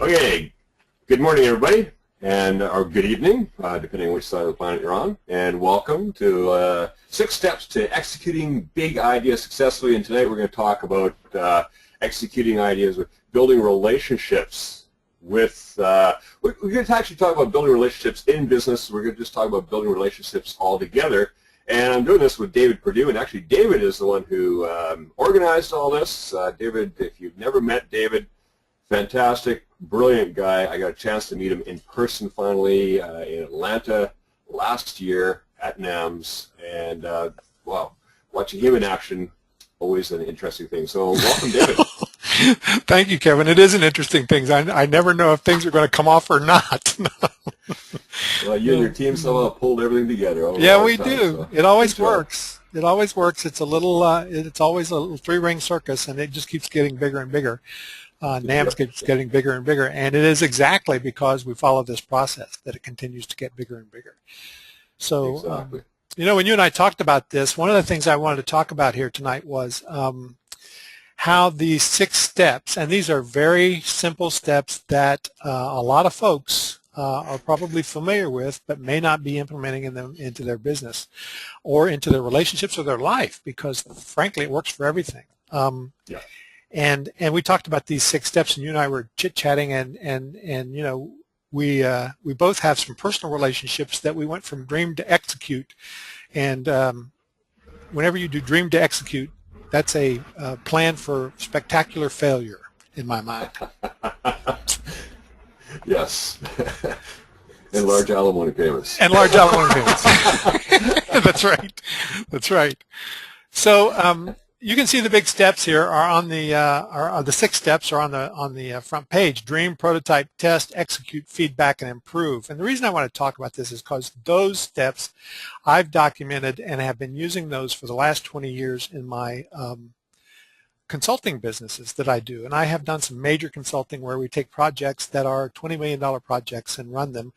Okay, good morning everybody, or good evening, depending on which side of the planet you're on, and welcome to 6 Steps to Executing Big Ideas Successfully. And tonight we're going to talk about executing ideas with building relationships with, we're going to actually talk about building relationships in business. We're going to just talk about building relationships all together. And I'm doing this with David Perdue, and actually David is the one who organized all this. David, if you've never met David, fantastic, brilliant guy. I got a chance to meet him in person finally in Atlanta last year at NAMS, and wow, watching him in action, always an interesting thing. So welcome, David. Thank you, Kevin. It is an interesting thing. I never know if things are going to come off or not. Well, you and your team somehow pulled everything together. Yeah, we do. So. It always works. It always works. It's a little. It's always a little 3-ring circus, and it just keeps getting bigger and bigger. NAMS keeps getting bigger and bigger, and it is exactly because we follow this process that it continues to get bigger and bigger. So, exactly. When you and I talked about this, one of the things I wanted to talk about here tonight was how these 6 steps, and these are very simple steps that a lot of folks are probably familiar with, but may not be implementing them into their business or into their relationships or their life, because frankly, it works for everything. Yeah. And we talked about these 6 steps, and you and I were chit-chatting, and we both have some personal relationships that we went from dream to execute, and whenever you do dream to execute, that's a plan for spectacular failure in my mind. Yes. And large alimony payments. And large alimony payments. That's right. That's right. So you can see the big steps here are on the 6 steps are on the front page: dream, prototype, test, execute, feedback, and improve. And the reason I want to talk about this is because those steps I've documented and have been using those for the last 20 years in my consulting businesses that I do. And I have done some major consulting where we take projects that are $20 million projects and run them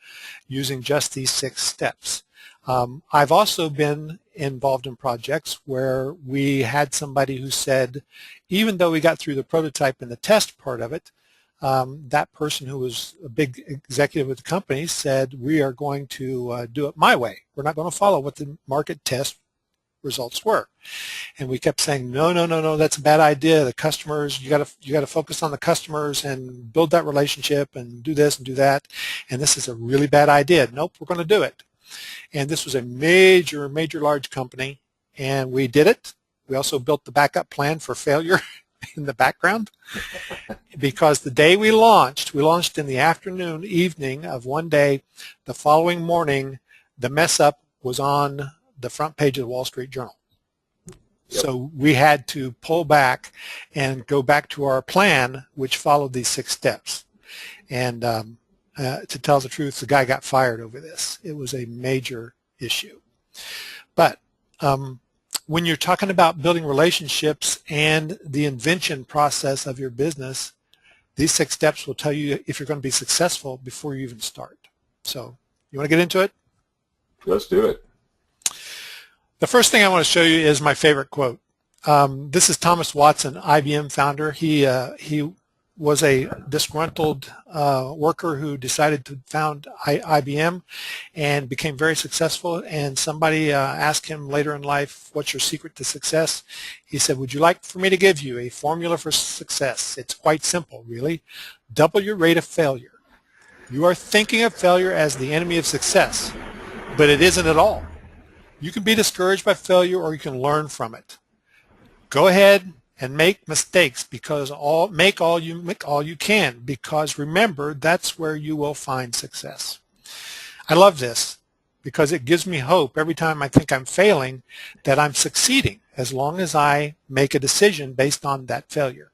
using just these 6 steps. I've also been involved in projects where we had somebody who said, even though we got through the prototype and the test part of it, that person who was a big executive with the company said, we are going to do it my way. We're not going to follow what the market test results were. And we kept saying, no, that's a bad idea. The customers, you got to focus on the customers and build that relationship and do this and do that. And this is a really bad idea. Nope, we're going to do it. And this was a major, large company, and we did it. We also built the backup plan for failure in the background, because the day we launched in the afternoon, evening of one day. The following morning, the mess up was on the front page of the Wall Street Journal. Yep. So we had to pull back and go back to our plan, which followed these 6 steps. And to tell the truth, the guy got fired over this. It was a major issue. But when you're talking about building relationships and the invention process of your business, these 6 steps will tell you if you're going to be successful before you even start. So you want to get into it? Let's do it. The first thing I want to show you is my favorite quote. This is Thomas Watson, IBM founder. He was a disgruntled worker who decided to found IBM and became very successful. And somebody asked him later in life, what's your secret to success? He said, would you like for me to give you a formula for success? It's quite simple, really. Double your rate of failure. You are thinking of failure as the enemy of success, but it isn't at all. You can be discouraged by failure, or you can learn from it. Go ahead and make mistakes, because make all you can, because remember, that's where you will find success. I love this because it gives me hope every time I think I'm failing that I'm succeeding, as long as I make a decision based on that failure.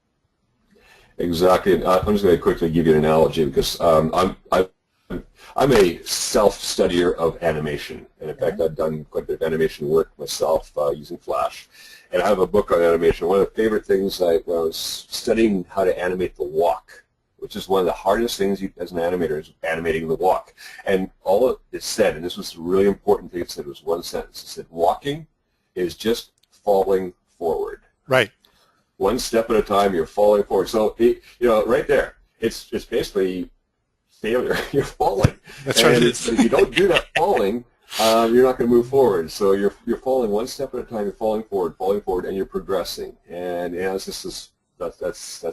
Exactly. I'm just going to quickly give you an analogy, because I'm a self-studier of animation, and in fact I've done quite a bit of animation work myself using Flash. And I have a book on animation. One of the favorite things when I was studying how to animate the walk, which is one of the hardest things as an animator, is animating the walk. And all it said, and this was a really important thing it said, was one sentence. It said, walking is just falling forward. Right. One step at a time, you're falling forward. So, right there. it's basically failure. You're falling. That's right. And if you don't do that falling, you're not going to move forward. So you're falling one step at a time. You're falling forward, and you're progressing. And it's just that's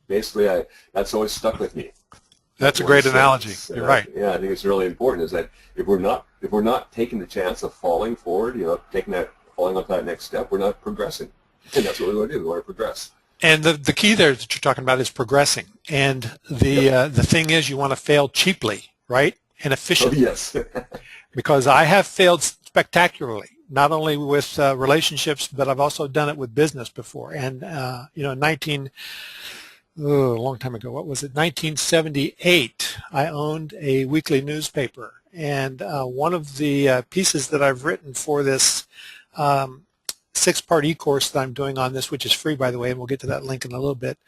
basically that's always stuck with me. That's a great analogy. You're right. Yeah, I think it's really important is that if we're not taking the chance of falling forward, falling up that next step, we're not progressing. And that's what we want to do. We want to progress. And the key there that you're talking about is progressing. And the thing is, you want to fail cheaply, right, and efficiently. Oh, yes. Because I have failed spectacularly, not only with relationships, but I've also done it with business before. And a long time ago, what was it? 1978. I owned a weekly newspaper, and one of the pieces that I've written for this 6-part e-course that I'm doing on this, which is free, by the way, and we'll get to that link in a little bit,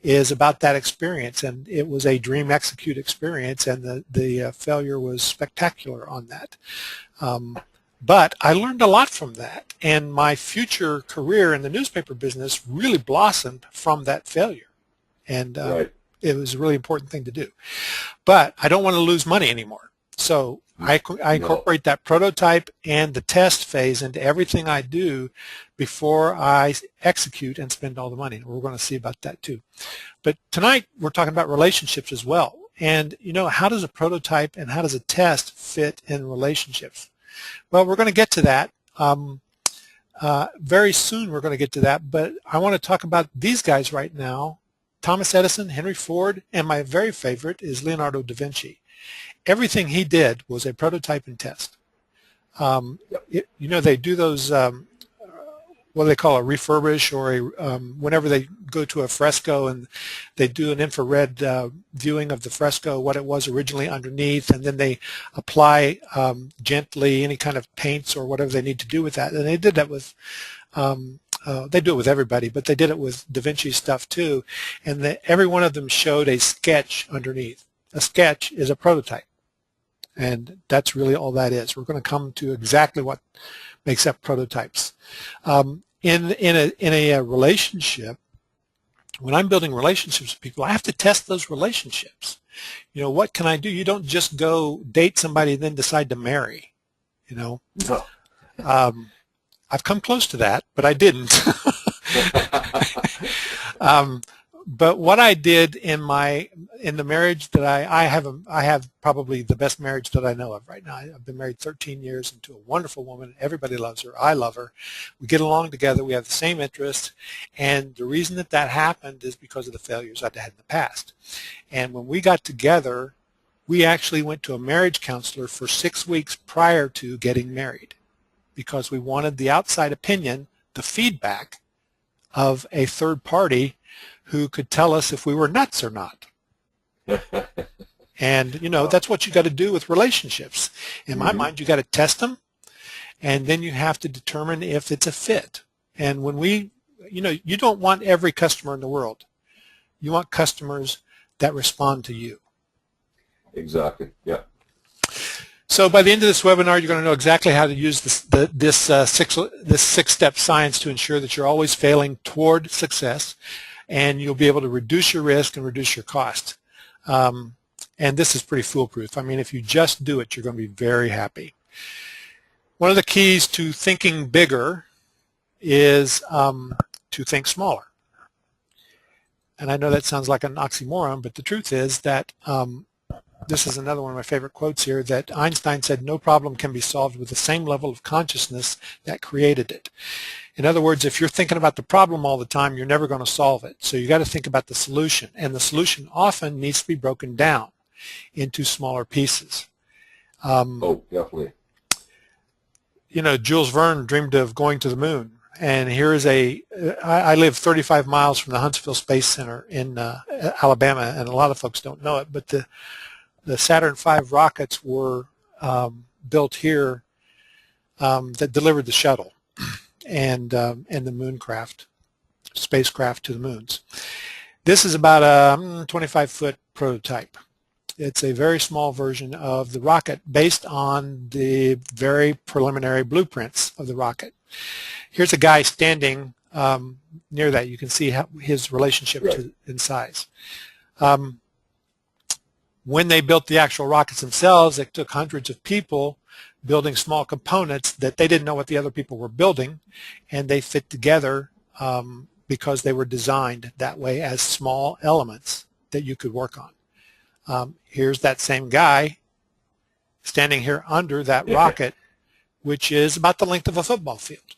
is about that experience. And it was a dream execute experience, and the failure was spectacular on that. But I learned a lot from that, and my future career in the newspaper business really blossomed from that failure. And right. It was a really important thing to do. But I don't want to lose money anymore. So I incorporate that prototype and the test phase into everything I do before I execute and spend all the money. We're going to see about that too. But tonight we're talking about relationships as well. And how does a prototype and how does a test fit in relationships? Well, we're going to get to that. Very soon we're going to get to that. But I want to talk about these guys right now. Thomas Edison, Henry Ford, and my very favorite is Leonardo da Vinci. Everything he did was a prototype and test. They do those, what they call a refurbish, or whenever they go to a fresco and they do an infrared viewing of the fresco, what it was originally underneath, and then they apply gently any kind of paints or whatever they need to do with that. And they did that with they do it with everybody, but they did it with Da Vinci's stuff too. And every one of them showed a sketch underneath. A sketch is a prototype. And that's really all that is. We're going to come to exactly what makes up prototypes. In a relationship, when I'm building relationships with people, I have to test those relationships. What can I do? You don't just go date somebody and then decide to marry. No. I've come close to that, but I didn't. But what I did in the marriage that I have probably the best marriage that I know of right now. I've been married 13 years and to a wonderful woman. Everybody loves her. I love her. We get along together. We have the same interests. And the reason that happened is because of the failures I'd had in the past. And when we got together, we actually went to a marriage counselor for 6 weeks prior to getting married because we wanted the outside opinion, the feedback of a third party who could tell us if we were nuts or not. And, that's what you got to do with relationships. In my mind, you got to test them, and then you have to determine if it's a fit. And when you don't want every customer in the world. You want customers that respond to you. Exactly, yeah. So by the end of this webinar, you're going to know exactly how to use this six-step science to ensure that you're always failing toward success, and you'll be able to reduce your risk and reduce your cost. And this is pretty foolproof. I mean, if you just do it, you're going to be very happy. One of the keys to thinking bigger is to think smaller. And I know that sounds like an oxymoron, but the truth is that this is another one of my favorite quotes here, that Einstein said, no problem can be solved with the same level of consciousness that created it. In other words, if you're thinking about the problem all the time, you're never going to solve it. So you got to think about the solution. And the solution often needs to be broken down into smaller pieces. Oh, definitely. Jules Verne dreamed of going to the moon. And here is I live 35 miles from the Huntsville Space Center in Alabama, and a lot of folks don't know it, but the Saturn V rockets were built here that delivered the shuttle and the spacecraft to the moons. This is about a 25-foot prototype. It's a very small version of the rocket based on the very preliminary blueprints of the rocket. Here's a guy standing near that. You can see his relationship in size. When they built the actual rockets themselves, it took hundreds of people building small components that they didn't know what the other people were building, and they fit together because they were designed that way as small elements that you could work on. Here's that same guy standing here under that rocket, which is about the length of a football field.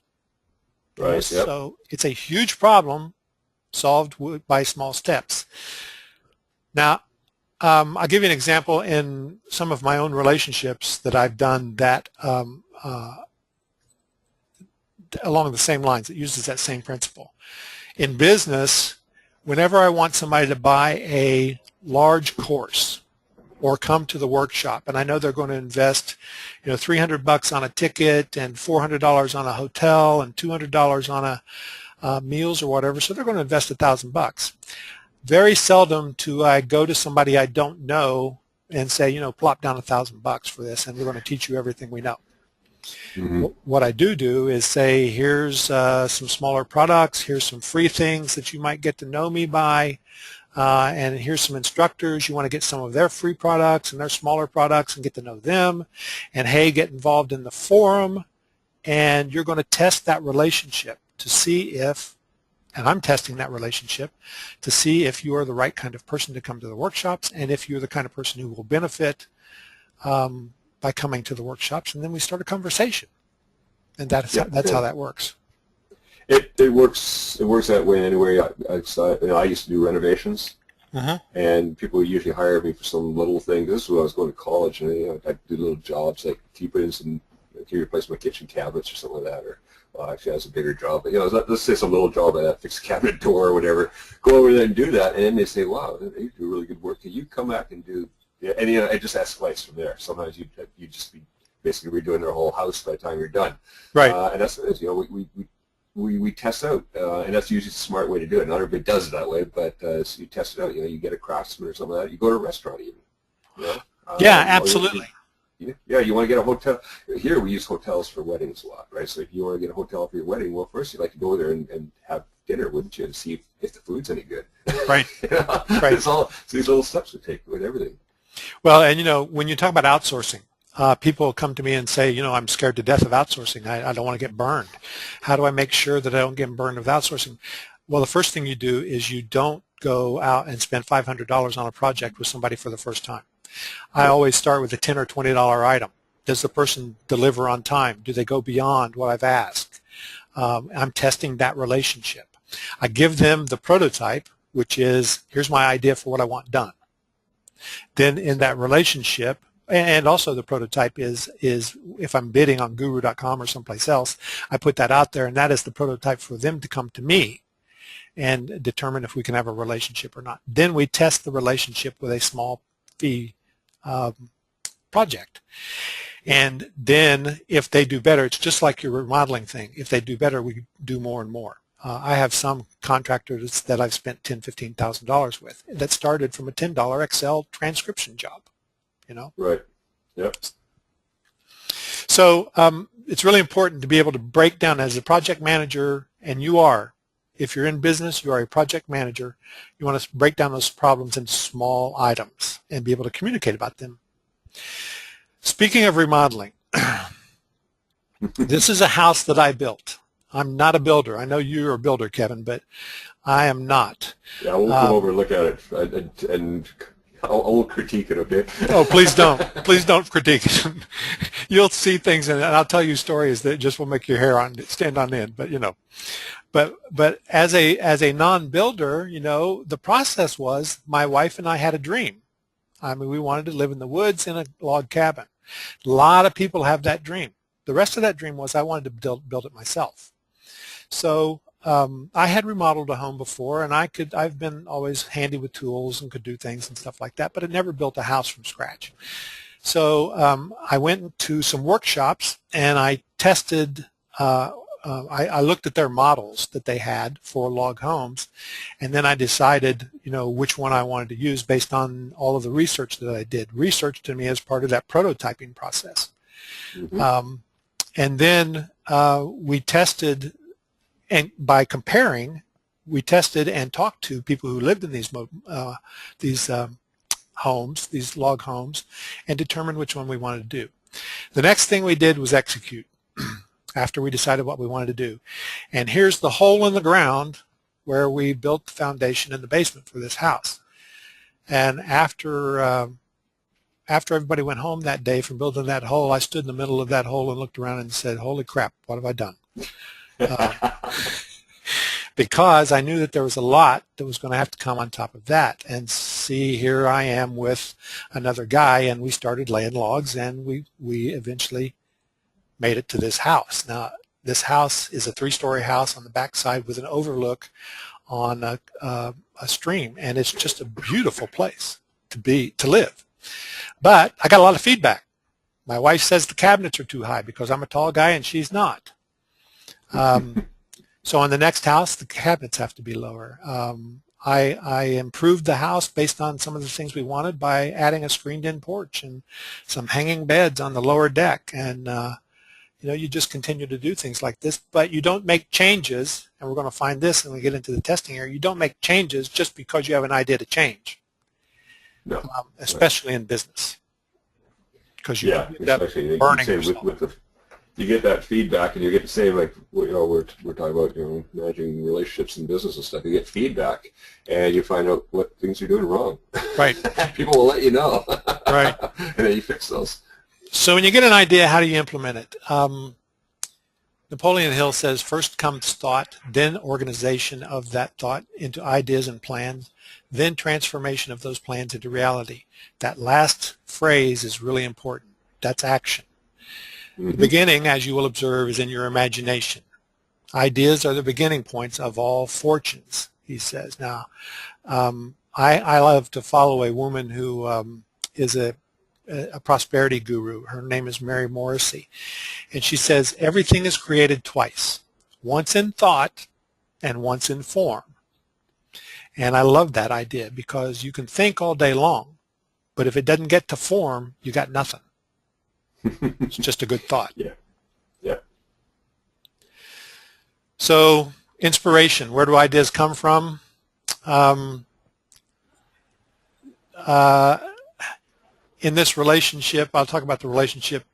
Right. Yep. So it's a huge problem solved by small steps. Now, I'll give you an example in some of my own relationships that I've done that along the same lines. It uses that same principle. In business, whenever I want somebody to buy a large course or come to the workshop, and I know they're going to invest, $300 on a ticket and $400 on a hotel and $200 on a meals or whatever, so they're going to invest $1,000. Very seldom do I go to somebody I don't know and say, plop down $1,000 for this, and we're going to teach you everything we know. Mm-hmm. What I do is say, here's some smaller products, here's some free things that you might get to know me by, and here's some instructors. You want to get some of their free products and their smaller products and get to know them, and hey, get involved in the forum, and you're going to test that relationship to see if, and I'm testing that relationship to see if you are the right kind of person to come to the workshops and if you're the kind of person who will benefit by coming to the workshops, and then we start a conversation, and that's how that works. It works that way anyway. I used to do renovations, and people would usually hire me for some little thing. This is when I was going to college, and I'd do little jobs like, can you put in some, can you replace my kitchen cabinets or something like that, or actually that's a bigger job, but let's say some little job like that, fix a cabinet door or whatever. Go over there and do that, and then they say, wow, you do really good work. Can you come back and do? Yeah, and it just escalates from there. Sometimes you just be basically redoing their whole house by the time you're done. Right. And that's what it is. We test out, and that's usually the smart way to do it. Not everybody does it that way, but so you test it out. You get a craftsman or something like that. You go to a restaurant even. Yeah, absolutely. Yeah, you want to get a hotel. Here we use hotels for weddings a lot, right? So if you want to get a hotel for your wedding, well, first you'd like to go there and have dinner, wouldn't you, to see if the food's any good. Right. Right. It's these little steps we take with everything. Well, and when you talk about outsourcing, people come to me and say, I'm scared to death of outsourcing. I don't want to get burned. How do I make sure that I don't get burned with outsourcing? Well, the first thing you do is you don't go out and spend $500 on a project with somebody for the first time. I always start with a $10 or $20 item. Does the person deliver on time? Do they go beyond what I've asked? I'm testing that relationship. I give them the prototype, which is, here's my idea for what I want done. Then in that relationship, and also the prototype is if I'm bidding on guru.com or someplace else, I put that out there, and that is the prototype for them to come to me and determine if we can have a relationship or not. Then we test the relationship with a small fee project. And then if they do better, it's just like your remodeling thing. If they do better, we do more and more. I have some contractors that I've spent $10,000, $15,000 with that started from a $10 Excel transcription job, Right. Yep. So it's really important to be able to break down as a project manager, and if you're in business, you are a project manager, you want to break down those problems into small items and be able to communicate about them. Speaking of remodeling, this is a house that I built. I'm not a builder. I know you're a builder, Kevin, but I am not. Yeah, we'll come over and look at it, and I'll critique it a bit. Oh, please don't. Please don't critique it. You'll see things, and I'll tell you stories that just will make your hair stand on end. But as a non-builder, the process was my wife and I had a dream. We wanted to live in the woods in a log cabin. A lot of people have that dream. The rest of that dream was I wanted to build it myself. So I had remodeled a home before, and I've been always handy with tools and could do things and stuff like that, but I never built a house from scratch. So I went to some workshops, and I tested, I looked at their models that they had for log homes, and then I decided, which one I wanted to use based on all of the research that I did. Research to me as part of that prototyping process. Mm-hmm. And then we tested, and by comparing we tested and talked to people who lived in these homes, these log homes, and determined which one we wanted to do. The next thing we did was execute after we decided what we wanted to do. And here's the hole in the ground where we built the foundation in the basement for this house. And after everybody went home that day from building that hole, I stood in the middle of that hole and looked around and said, holy crap, what have I done? Because I knew that there was a lot that was going to have to come on top of that. And see, here I am with another guy, and we started laying logs, and we eventually made it to this house. Now, this house is a 3-story house on the backside with an overlook on a stream, and it's just a beautiful place to live. But I got a lot of feedback. My wife says the cabinets are too high because I'm a tall guy and she's not. So on the next house, the cabinets have to be lower. I improved the house based on some of the things we wanted by adding a screened-in porch and some hanging beds on the lower deck. And you just continue to do things like this, but you don't make changes. And we're going to find this when we get into the testing area. You don't make changes just because you have an idea to change. No. Especially in business, because you end up especially burning you yourself. You get that feedback, and you get to say, like, we're talking about managing relationships and business and stuff. You get feedback, and you find out what things you're doing wrong. Right. People will let you know. Right. And then you fix those. So when you get an idea, how do you implement it? Napoleon Hill says, first comes thought, then organization of that thought into ideas and plans, then transformation of those plans into reality. That last phrase is really important. That's action. Mm-hmm. The beginning, as you will observe, is in your imagination. Ideas are the beginning points of all fortunes, he says. Now, I love to follow a woman who is a prosperity guru. Her name is Mary Morrissey. And she says, everything is created twice, once in thought and once in form. And I love that idea because you can think all day long, but if it doesn't get to form, you got nothing. It's just a good thought. Yeah. Yeah. So inspiration, where do ideas come from? In this relationship, I'll talk about the relationship,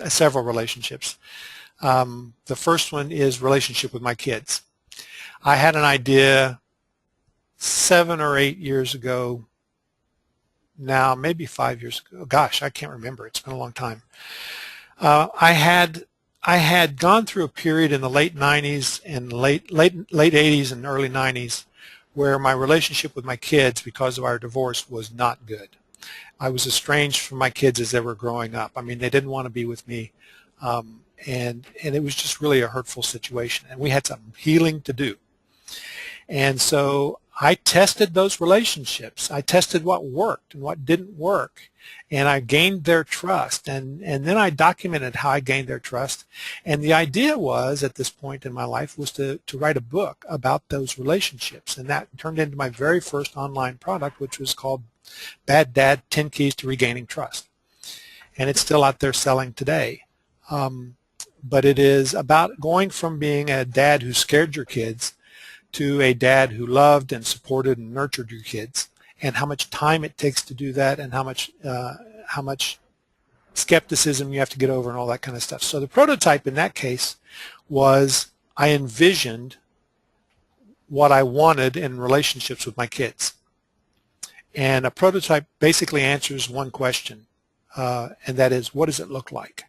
several relationships. The first one is relationship with my kids. I had an idea 7 or 8 years ago, now maybe 5 years ago. Gosh, I can't remember. It's been a long time. I had gone through a period in the late 90s and late 80s and early 90s where my relationship with my kids, because of our divorce, was not good. I was estranged from my kids as they were growing up. I mean, they didn't want to be with me, and it was just really a hurtful situation, and we had some healing to do. And so I tested those relationships. I tested what worked and what didn't work, and I gained their trust, and then I documented how I gained their trust. And the idea was, at this point in my life, was to write a book about those relationships, and that turned into my very first online product, which was called Bad Dad, 10 Keys to Regaining Trust. And it's still out there selling today. But it is about going from being a dad who scared your kids to a dad who loved and supported and nurtured your kids, and how much time it takes to do that, and how much skepticism you have to get over and all that kind of stuff. So the prototype in that case was I envisioned what I wanted in relationships with my kids. And a prototype basically answers one question, and that is, what does it look like?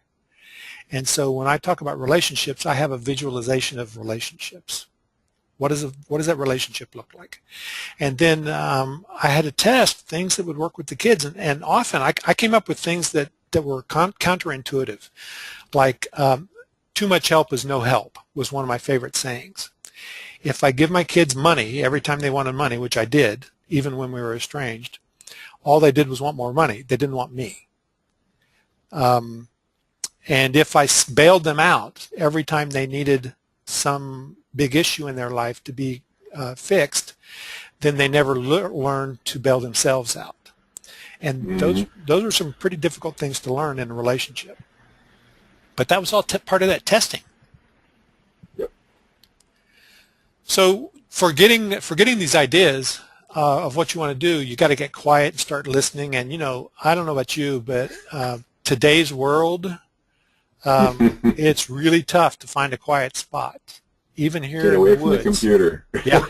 And so when I talk about relationships, I have a visualization of relationships. What does that relationship look like? And then I had to test things that would work with the kids, and often I came up with things that were counterintuitive, like too much help is no help was one of my favorite sayings. If I give my kids money every time they wanted money, which I did, even when we were estranged, all they did was want more money. They didn't want me. And if I bailed them out every time they needed some big issue in their life to be fixed, then they never learned to bail themselves out. And those are some pretty difficult things to learn in a relationship. But that was all part of that testing. Yep. So for getting these ideas of what you want to do, you got to get quiet and start listening. And I don't know about you, but today's world, it's really tough to find a quiet spot, even here Get in away the from woods. the computer. Yeah,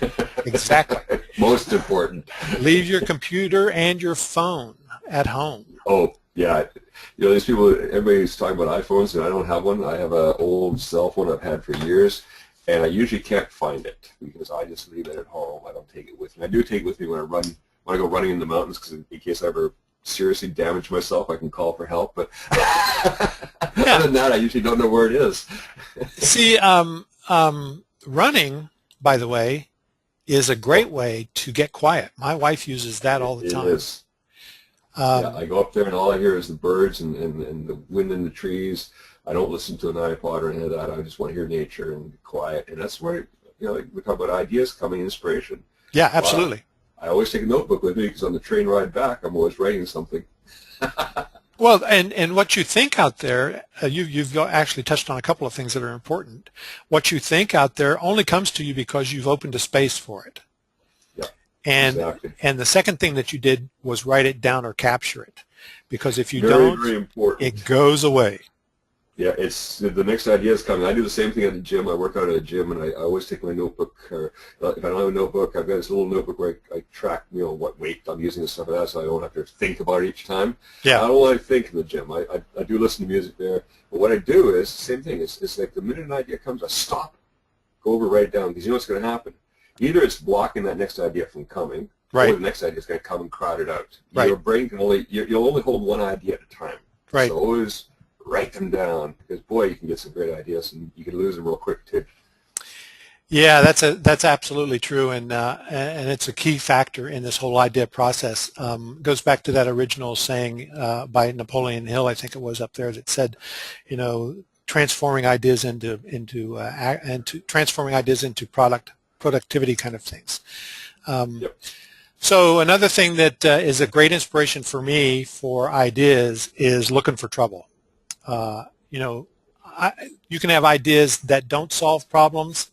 exactly. Most important. Leave your computer and your phone at home. Oh, yeah. These people, everybody's talking about iPhones, and I don't have one. I have an old cell phone I've had for years, and I usually can't find it because I just leave it at home. I don't take it with me. I do take it with me when I go running in the mountains, because in case I ever seriously damage myself, I can call for help. But other than that, I usually don't know where it is. See, running, by the way, is a great way to get quiet. My wife uses that all the time. It is. Yeah, I go up there and all I hear is the birds and the wind in the trees. I don't listen to an iPod or any of that. I just want to hear nature and quiet. And that's where, we talk about ideas coming, inspiration. Yeah, absolutely. I always take a notebook with me, because on the train ride back, I'm always writing something. Well, and what you think out there, you've actually touched on a couple of things that are important. What you think out there only comes to you because you've opened a space for it. Yeah, and exactly. And the second thing that you did was write it down or capture it, because if you very, don't, very important. it goes away. Yeah, it's the next idea is coming. I do the same thing at the gym. I work out at a gym, and I always take my notebook. If I don't have a notebook, I've got this little notebook where I track, what weight I'm using and stuff like that, so I don't have to think about it each time. Yeah. I don't want to think in the gym. I do listen to music there, but what I do is the same thing. It's like the minute an idea comes, I stop, go over, write it down, because you know what's going to happen. Either it's blocking that next idea from coming, Right. or the next idea is going to come and crowd it out. Right. Your brain can you'll only hold one idea at a time. Right. So always write them down, because boy, you can get some great ideas, and you can lose them real quick too. Yeah, that's absolutely true, and it's a key factor in this whole idea process. Goes back to that original saying by Napoleon Hill, I think it was up there, that said, transforming ideas into transforming ideas into productivity kind of things. Yep. So another thing that is a great inspiration for me for ideas is looking for trouble. You can have ideas that don't solve problems,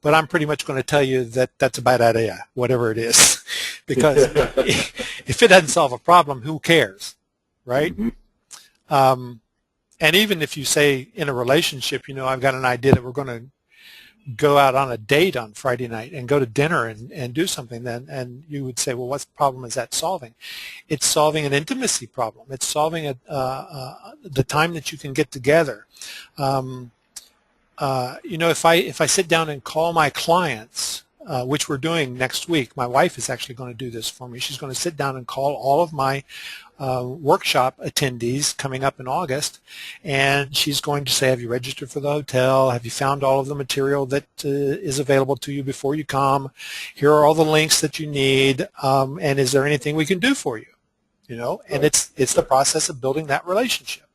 but I'm pretty much going to tell you that that's a bad idea, whatever it is, because if it doesn't solve a problem, who cares, right? Mm-hmm. And even if you say in a relationship, I've got an idea that we're going to go out on a date on Friday night and go to dinner and do something, then, and you would say, well, what problem is that solving? It's solving an intimacy problem. It's solving the time that you can get together. If I sit down and call my clients, which we're doing next week, my wife is actually going to do this for me. She's going to sit down and call all of my workshop attendees coming up in August, and she's going to say, have you registered for the hotel? Have you found all of the material that is available to you before you come? Here are all the links that you need, and is there anything we can do for you? And it's the process of building that relationship.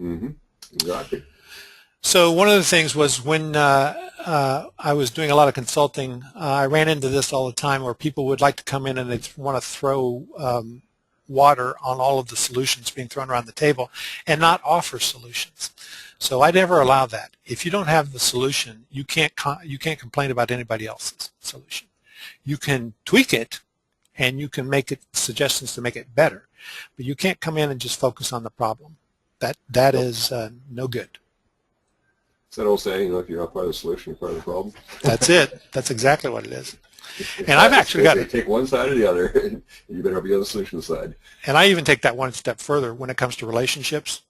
Mm-hmm. Exactly. So one of the things was when I was doing a lot of consulting, I ran into this all the time, where people would like to come in and they want to throw water on all of the solutions being thrown around the table and not offer solutions. So I never allow that. If you don't have the solution, you can't complain about anybody else's solution. You can tweak it and you can make it suggestions to make it better, but you can't come in and just focus on the problem. That is no good. It's that old saying, if you're not part of the solution, you're part of the problem. That's it. That's exactly what it is. And I've actually got take one side or the other, and you better be on the solution side. And I even take that one step further when it comes to relationships.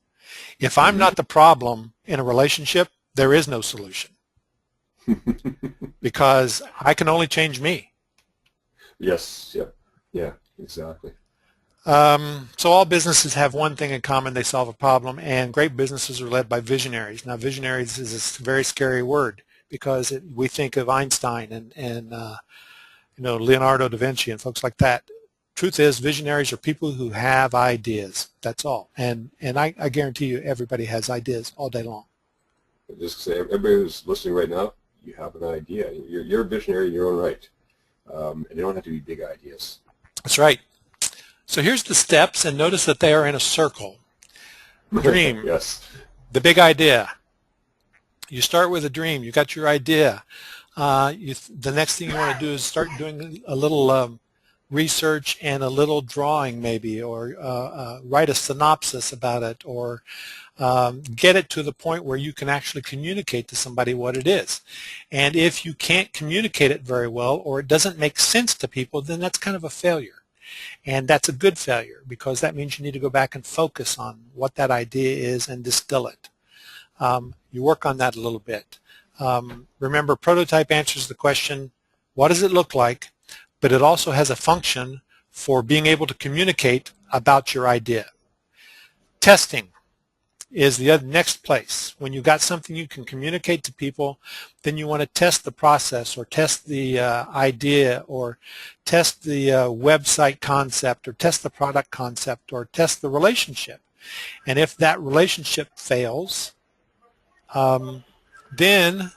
If I'm not the problem in a relationship, there is no solution, because I can only change me. Yes. Yeah. Exactly. So all businesses have one thing in common: they solve a problem, and great businesses are led by visionaries. Now, visionaries is a very scary word, because we think of Einstein and Leonardo da Vinci and folks like that. Truth is, visionaries are people who have ideas. That's all. And I guarantee you, everybody has ideas all day long. Just say, everybody who's listening right now, you have an idea. You're a visionary in your own right, and they don't have to be big ideas. That's right. So here's the steps, and notice that they are in a circle. Dream. Yes. The big idea. You start with a dream. You got your idea. The next thing you want to do is start doing a little research and a little drawing maybe, or write a synopsis about it, or get it to the point where you can actually communicate to somebody what it is. And if you can't communicate it very well, or it doesn't make sense to people, then that's kind of a failure. And that's a good failure, because that means you need to go back and focus on what that idea is and distill it. You work on that a little bit. Remember, prototype answers the question, what does it look like? But it also has a function for being able to communicate about your idea. Testing is the next place. When you've got something you can communicate to people, then you want to test the process, or test the idea, or test the website concept, or test the product concept, or test the relationship. And if that relationship fails, then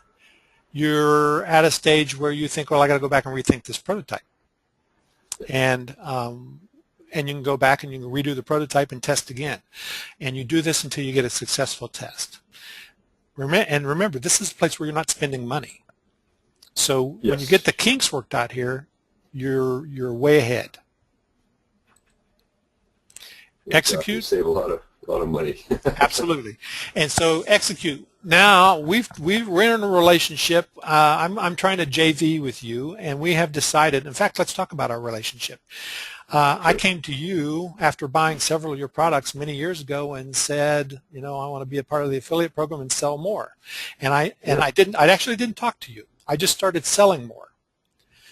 you're at a stage where you think, well, I got to go back and rethink this prototype. And you can go back and you can redo the prototype and test again. And you do this until you get a successful test. And remember, this is a place where you're not spending money. So when you get the kinks worked out here, you're way ahead. Execute. Save a lot of money. Absolutely. And so execute. Now we're in a relationship. I'm trying to JV with you, and we have decided. In fact, let's talk about our relationship. I came to you after buying several of your products many years ago and said, I want to be a part of the affiliate program and sell more. And I actually didn't talk to you. I just started selling more.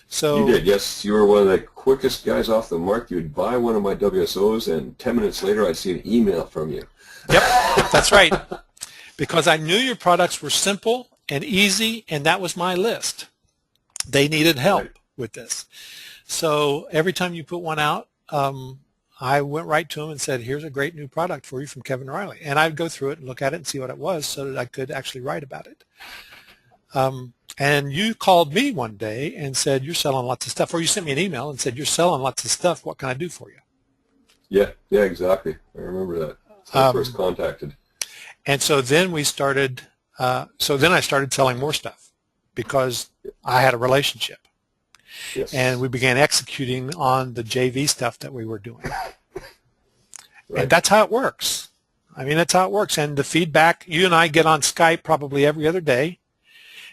So you did, yes. You were one of the quickest guys off the mark. You'd buy one of my WSOs, and 10 minutes later, I'd see an email from you. Yep, that's right. Because I knew your products were simple and easy, and that was my list. They needed help with this. So every time you put one out, I went right to them and said, here's a great new product for you from Kevin Riley. And I'd go through it and look at it and see what it was so that I could actually write about it. And you called me one day and said, you're selling lots of stuff. Or you sent me an email and said, you're selling lots of stuff. What can I do for you? Yeah, exactly. I remember that. That's when I first contacted. And so then we started, I started selling more stuff because I had a relationship. Yes. And we began executing on the JV stuff that we were doing. Right. And that's how it works. I mean, that's how it works. And the feedback, you and I get on Skype probably every other day,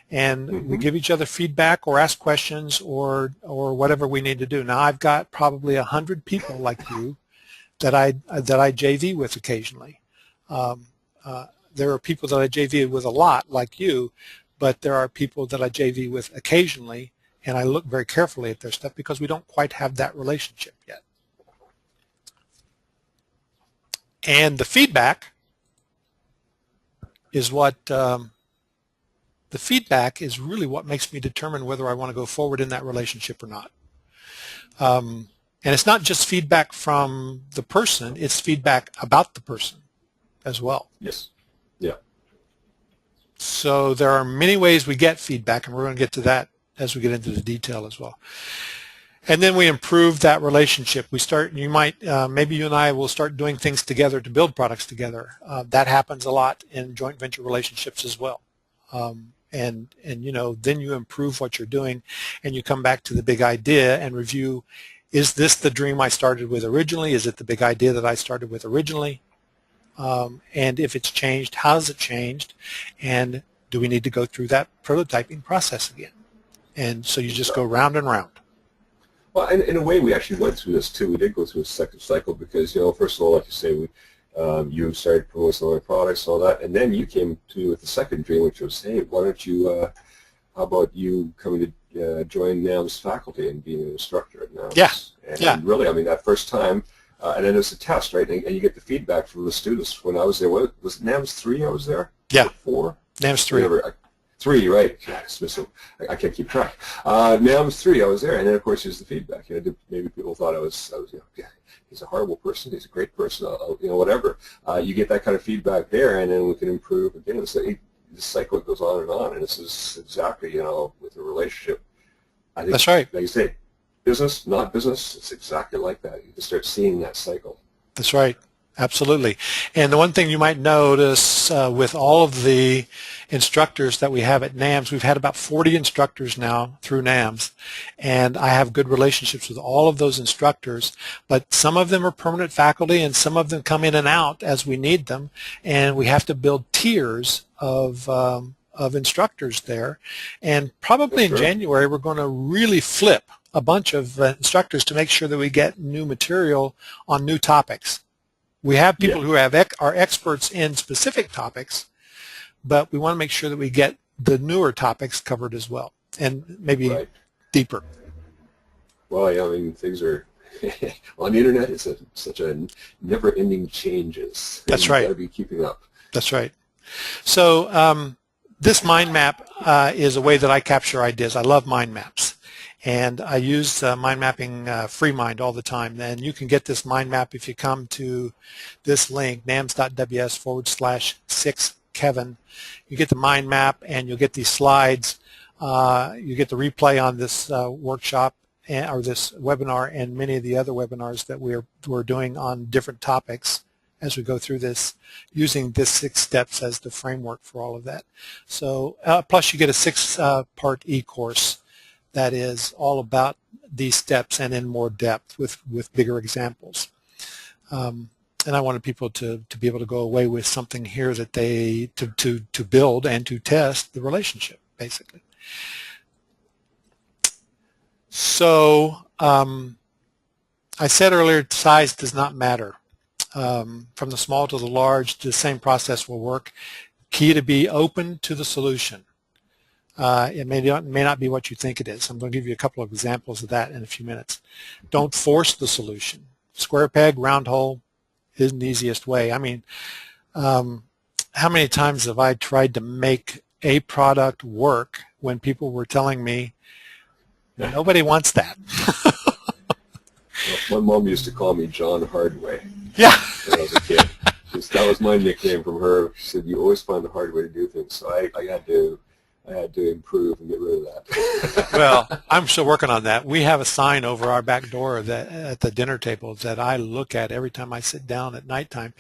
and we give each other feedback or ask questions or whatever we need to do. Now, I've got probably 100 people like you that I JV with occasionally. There are people that I JV with a lot, like you, but there are people that I JV with occasionally, and I look very carefully at their stuff because we don't quite have that relationship yet. And the feedback is really what makes me determine whether I want to go forward in that relationship or not. And it's not just feedback from the person, it's feedback about the person as well. Yes. Yeah. So there are many ways we get feedback, and we're going to get to that as we get into the detail as well. And then we improve that relationship. We start, maybe you and I will start doing things together to build products together. That happens a lot in joint venture relationships as well. And then you improve what you're doing, and you come back to the big idea and review, is this the dream I started with originally? Is it the big idea that I started with originally? And if it's changed, how has it changed? And do we need to go through that prototyping process again? And so you just go round and round. Well, in a way, we actually went through this too. We did go through a second cycle because, first of all, like you say, you started promoting some other products and all that, and then you came to me with the second dream, which was, hey, why don't you, how about you coming to join NAM's faculty and being an instructor at NAM? Yeah. And really, I mean, that first time, and then it's a test, right? And you get the feedback from the students. When I was there, was it NAM's 3 I was there? Yeah. Or 4? NAM's 3. Whatever. 3, right? I can't keep track. NAM's 3, I was there, and then of course here's the feedback. Maybe people thought I was he's a horrible person, he's a great person, whatever. You get that kind of feedback there, and then we can improve again. It's like this cycle goes on, and this is exactly with the relationship. I think that's right. Like you say, business, not business. It's exactly like that. You can start seeing that cycle. That's right. Absolutely. And the one thing you might notice with all of the instructors that we have at NAMS, we've had about 40 instructors now through NAMS, and I have good relationships with all of those instructors, but some of them are permanent faculty and some of them come in and out as we need them, and we have to build tiers of instructors there. And probably in January we're going to really flip a bunch of instructors to make sure that we get new material on new topics. We have people who are experts in specific topics, but we want to make sure that we get the newer topics covered as well, and maybe deeper. Well, yeah, I mean, things are on the internet. It's such a never-ending changes. That's right. You got to be keeping up. That's right. So this mind map is a way that I capture ideas. I love mind maps. And I use mind mapping FreeMind all the time. And you can get this mind map if you come to this link, nams.ws/6kevin. You get the mind map and you'll get these slides. You get the replay on this workshop or this webinar and many of the other webinars that we're doing on different topics as we go through this, using this 6 steps as the framework for all of that. So plus you get a 6-part e-course that is all about these steps and in more depth with bigger examples. And I wanted people to be able to go away with something here that they to build and to test the relationship, basically. So I said earlier, size does not matter. From the small to the large, the same process will work. Key to be open to the solution. It may not be what you think it is. I'm going to give you a couple of examples of that in a few minutes. Don't force the solution. Square peg, round hole isn't the easiest way. I mean, how many times have I tried to make a product work when people were telling me, nobody wants that? My mom used to call me John Hardway. Yeah. When I was a kid. That was my nickname from her. She said, you always find the hard way to do things. So I had to improve and get rid of that. Well, I'm still working on that. We have a sign over our back door that at the dinner table that I look at every time I sit down at nighttime,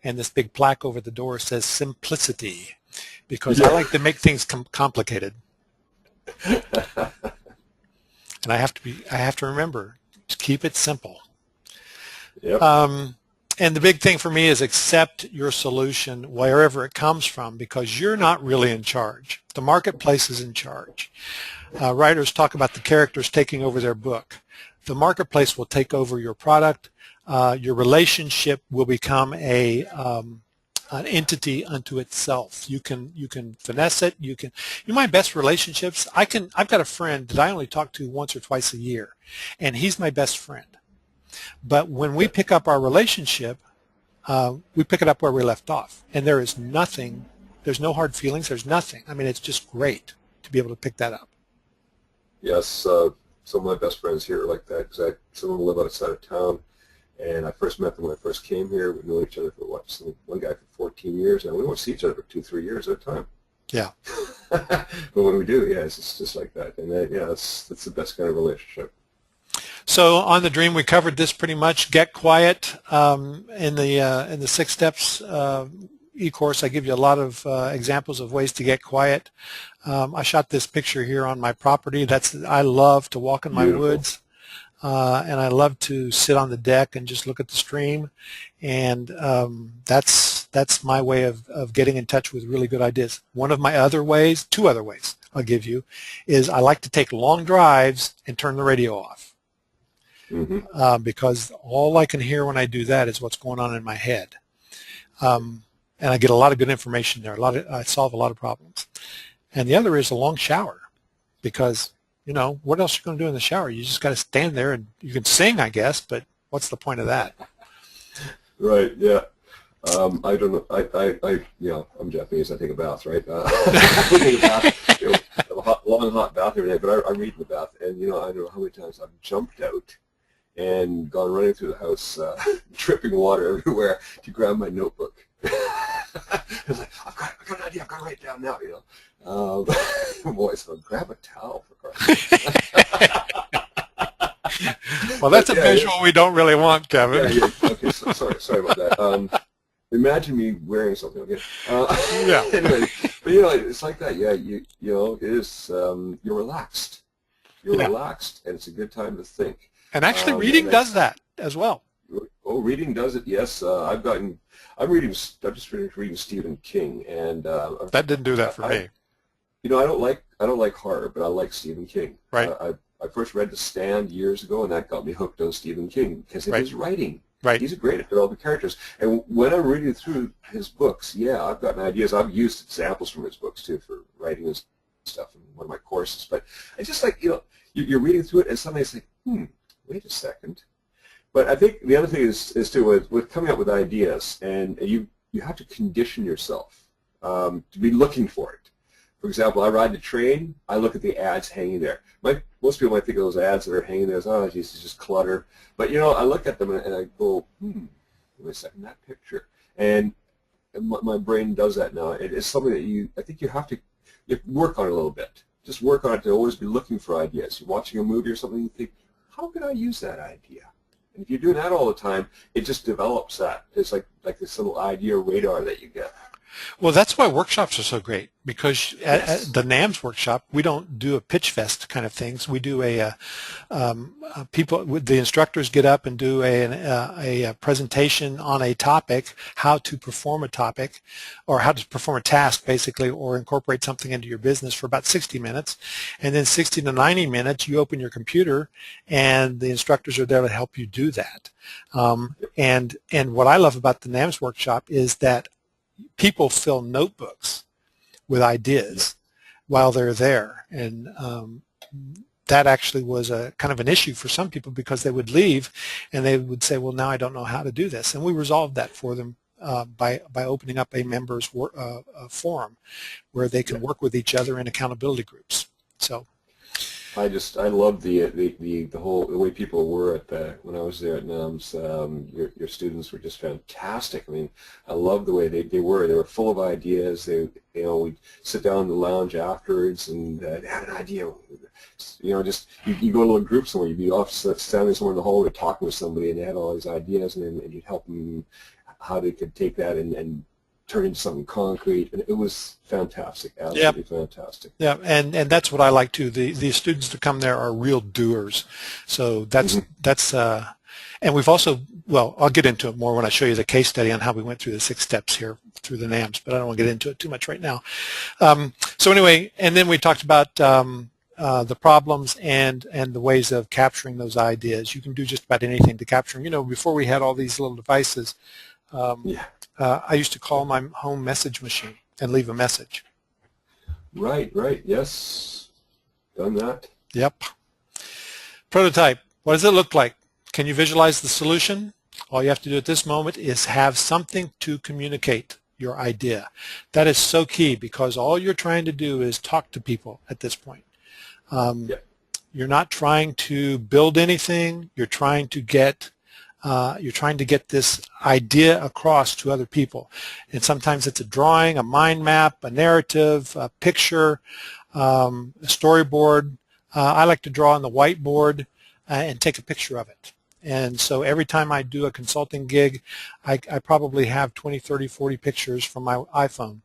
and this big plaque over the door says simplicity, because I like to make things complicated. And I have to remember to keep it simple. Yep. And the big thing for me is accept your solution wherever it comes from, because you're not really in charge. The marketplace is in charge. Writers talk about the characters taking over their book. The marketplace will take over your product. Your relationship will become an entity unto itself. You can finesse it. My best relationships. I've got a friend that I only talk to once or twice a year, and he's my best friend. But when we pick up our relationship, we pick it up where we left off. And there's no hard feelings, there's nothing. I mean, it's just great to be able to pick that up. Yes, some of my best friends here are like that, because some of them live outside of town. And I first met them when I first came here. We've known each other for one guy for 14 years, and we won't see each other for 2-3 years at a time. Yeah. But when we do, it's just like that. And that's the best kind of relationship. So on the Dream, we covered this pretty much. Get quiet in the 6 steps e-course. I give you a lot of examples of ways to get quiet. I shot this picture here on my property. I love to walk in my woods, and I love to sit on the deck and just look at the stream. And that's my way of getting in touch with really good ideas. One of my other ways, 2 other ways I'll give you, is I like to take long drives and turn the radio off. Mm-hmm. Because all I can hear when I do that is what's going on in my head, and I get a lot of good information there. I solve a lot of problems. And the other is a long shower, because what else are you going to do in the shower? You just got to stand there, and you can sing, I guess, but what's the point of that? Right. Yeah. I don't know. I'm Japanese. I take a bath, right? I take a bath, a long hot bath every day. But I read in the bath, and I don't know how many times I've jumped out and gone running through the house, dripping water everywhere to grab my notebook. I was like, I've got an idea. I've got to write it down now. Boy, so grab a towel for Christ's sake. Well, that's a yeah, visual we don't really want, Kevin. yeah. Okay, sorry about that. Imagine me wearing something. Okay. Yeah. Anyway, but it's like that. Yeah, it is. You're relaxed. You're Yeah. relaxed, and it's a good time to think. And actually, reading does that as well. Oh, reading does it. Yes, I'm just finished reading Stephen King, and That didn't do that for me. I don't like horror, but I like Stephen King. Right. I first read The Stand years ago, and that got me hooked on Stephen King because of his writing. Right. He's great at developing characters. And when I'm reading through his books, yeah, I've gotten ideas. I've used examples from his books, too, for writing and stuff in one of my courses. But it's just like, you're reading through it, and suddenly it's like, wait a second. But I think the other thing is too, with coming up with ideas, and you have to condition yourself to be looking for it. For example, I ride the train, I look at the ads hanging there. Most people might think of those ads that are hanging there as, oh, geez, it's just clutter. But, I look at them and I go, wait a second, that picture. And my brain does that now. It's something that I think you have to work on it a little bit. Just work on it to always be looking for ideas. You're watching a movie or something, you think, how can I use that idea? And if you're doing that all the time, it just develops that. It's like this little idea radar that you get. Well, that's why workshops are so great, because at the NAMS workshop, we don't do a pitch fest kind of things. We do the instructors get up and do a presentation on a topic, how to perform a topic, or how to perform a task, basically, or incorporate something into your business for about 60 minutes. And then 60 to 90 minutes, you open your computer, and the instructors are there to help you do that. And what I love about the NAMS workshop is that people fill notebooks with ideas while they're there, and that actually was a kind of an issue for some people, because they would leave and they would say, well, now I don't know how to do this, and we resolved that for them by opening up a members forum where they can work with each other in accountability groups. So I love the way people were when I was there at NAMS. Your students were just fantastic. I mean, I love the way they were. They were full of ideas. We'd sit down in the lounge afterwards and have an idea. You go to little groups somewhere. You'd be off standing somewhere in the hallway talking with somebody, and they had all these ideas, and you'd help them how they could take that and turn into something concrete, and it was fantastic, absolutely fantastic. Yeah, and that's what I like too. The students that come there are real doers, so that's and we've also, well, I'll get into it more when I show you the case study on how we went through the 6 steps here through the NAMS, but I don't want to get into it too much right now. So anyway, and then we talked about the problems and the ways of capturing those ideas. You can do just about anything to capture them. Before we had all these little devices, I used to call my home message machine and leave a message. Right, yes. Done that. Yep. Prototype. What does it look like? Can you visualize the solution? All you have to do at this moment is have something to communicate your idea. That is so key, because all you're trying to do is talk to people at this point. You're not trying to build anything. You're trying to get this idea across to other people. And sometimes it's a drawing, a mind map, a narrative, a picture, a storyboard. I like to draw on the whiteboard and take a picture of it. And so every time I do a consulting gig, I probably have 20, 30, 40 pictures from my iPhone.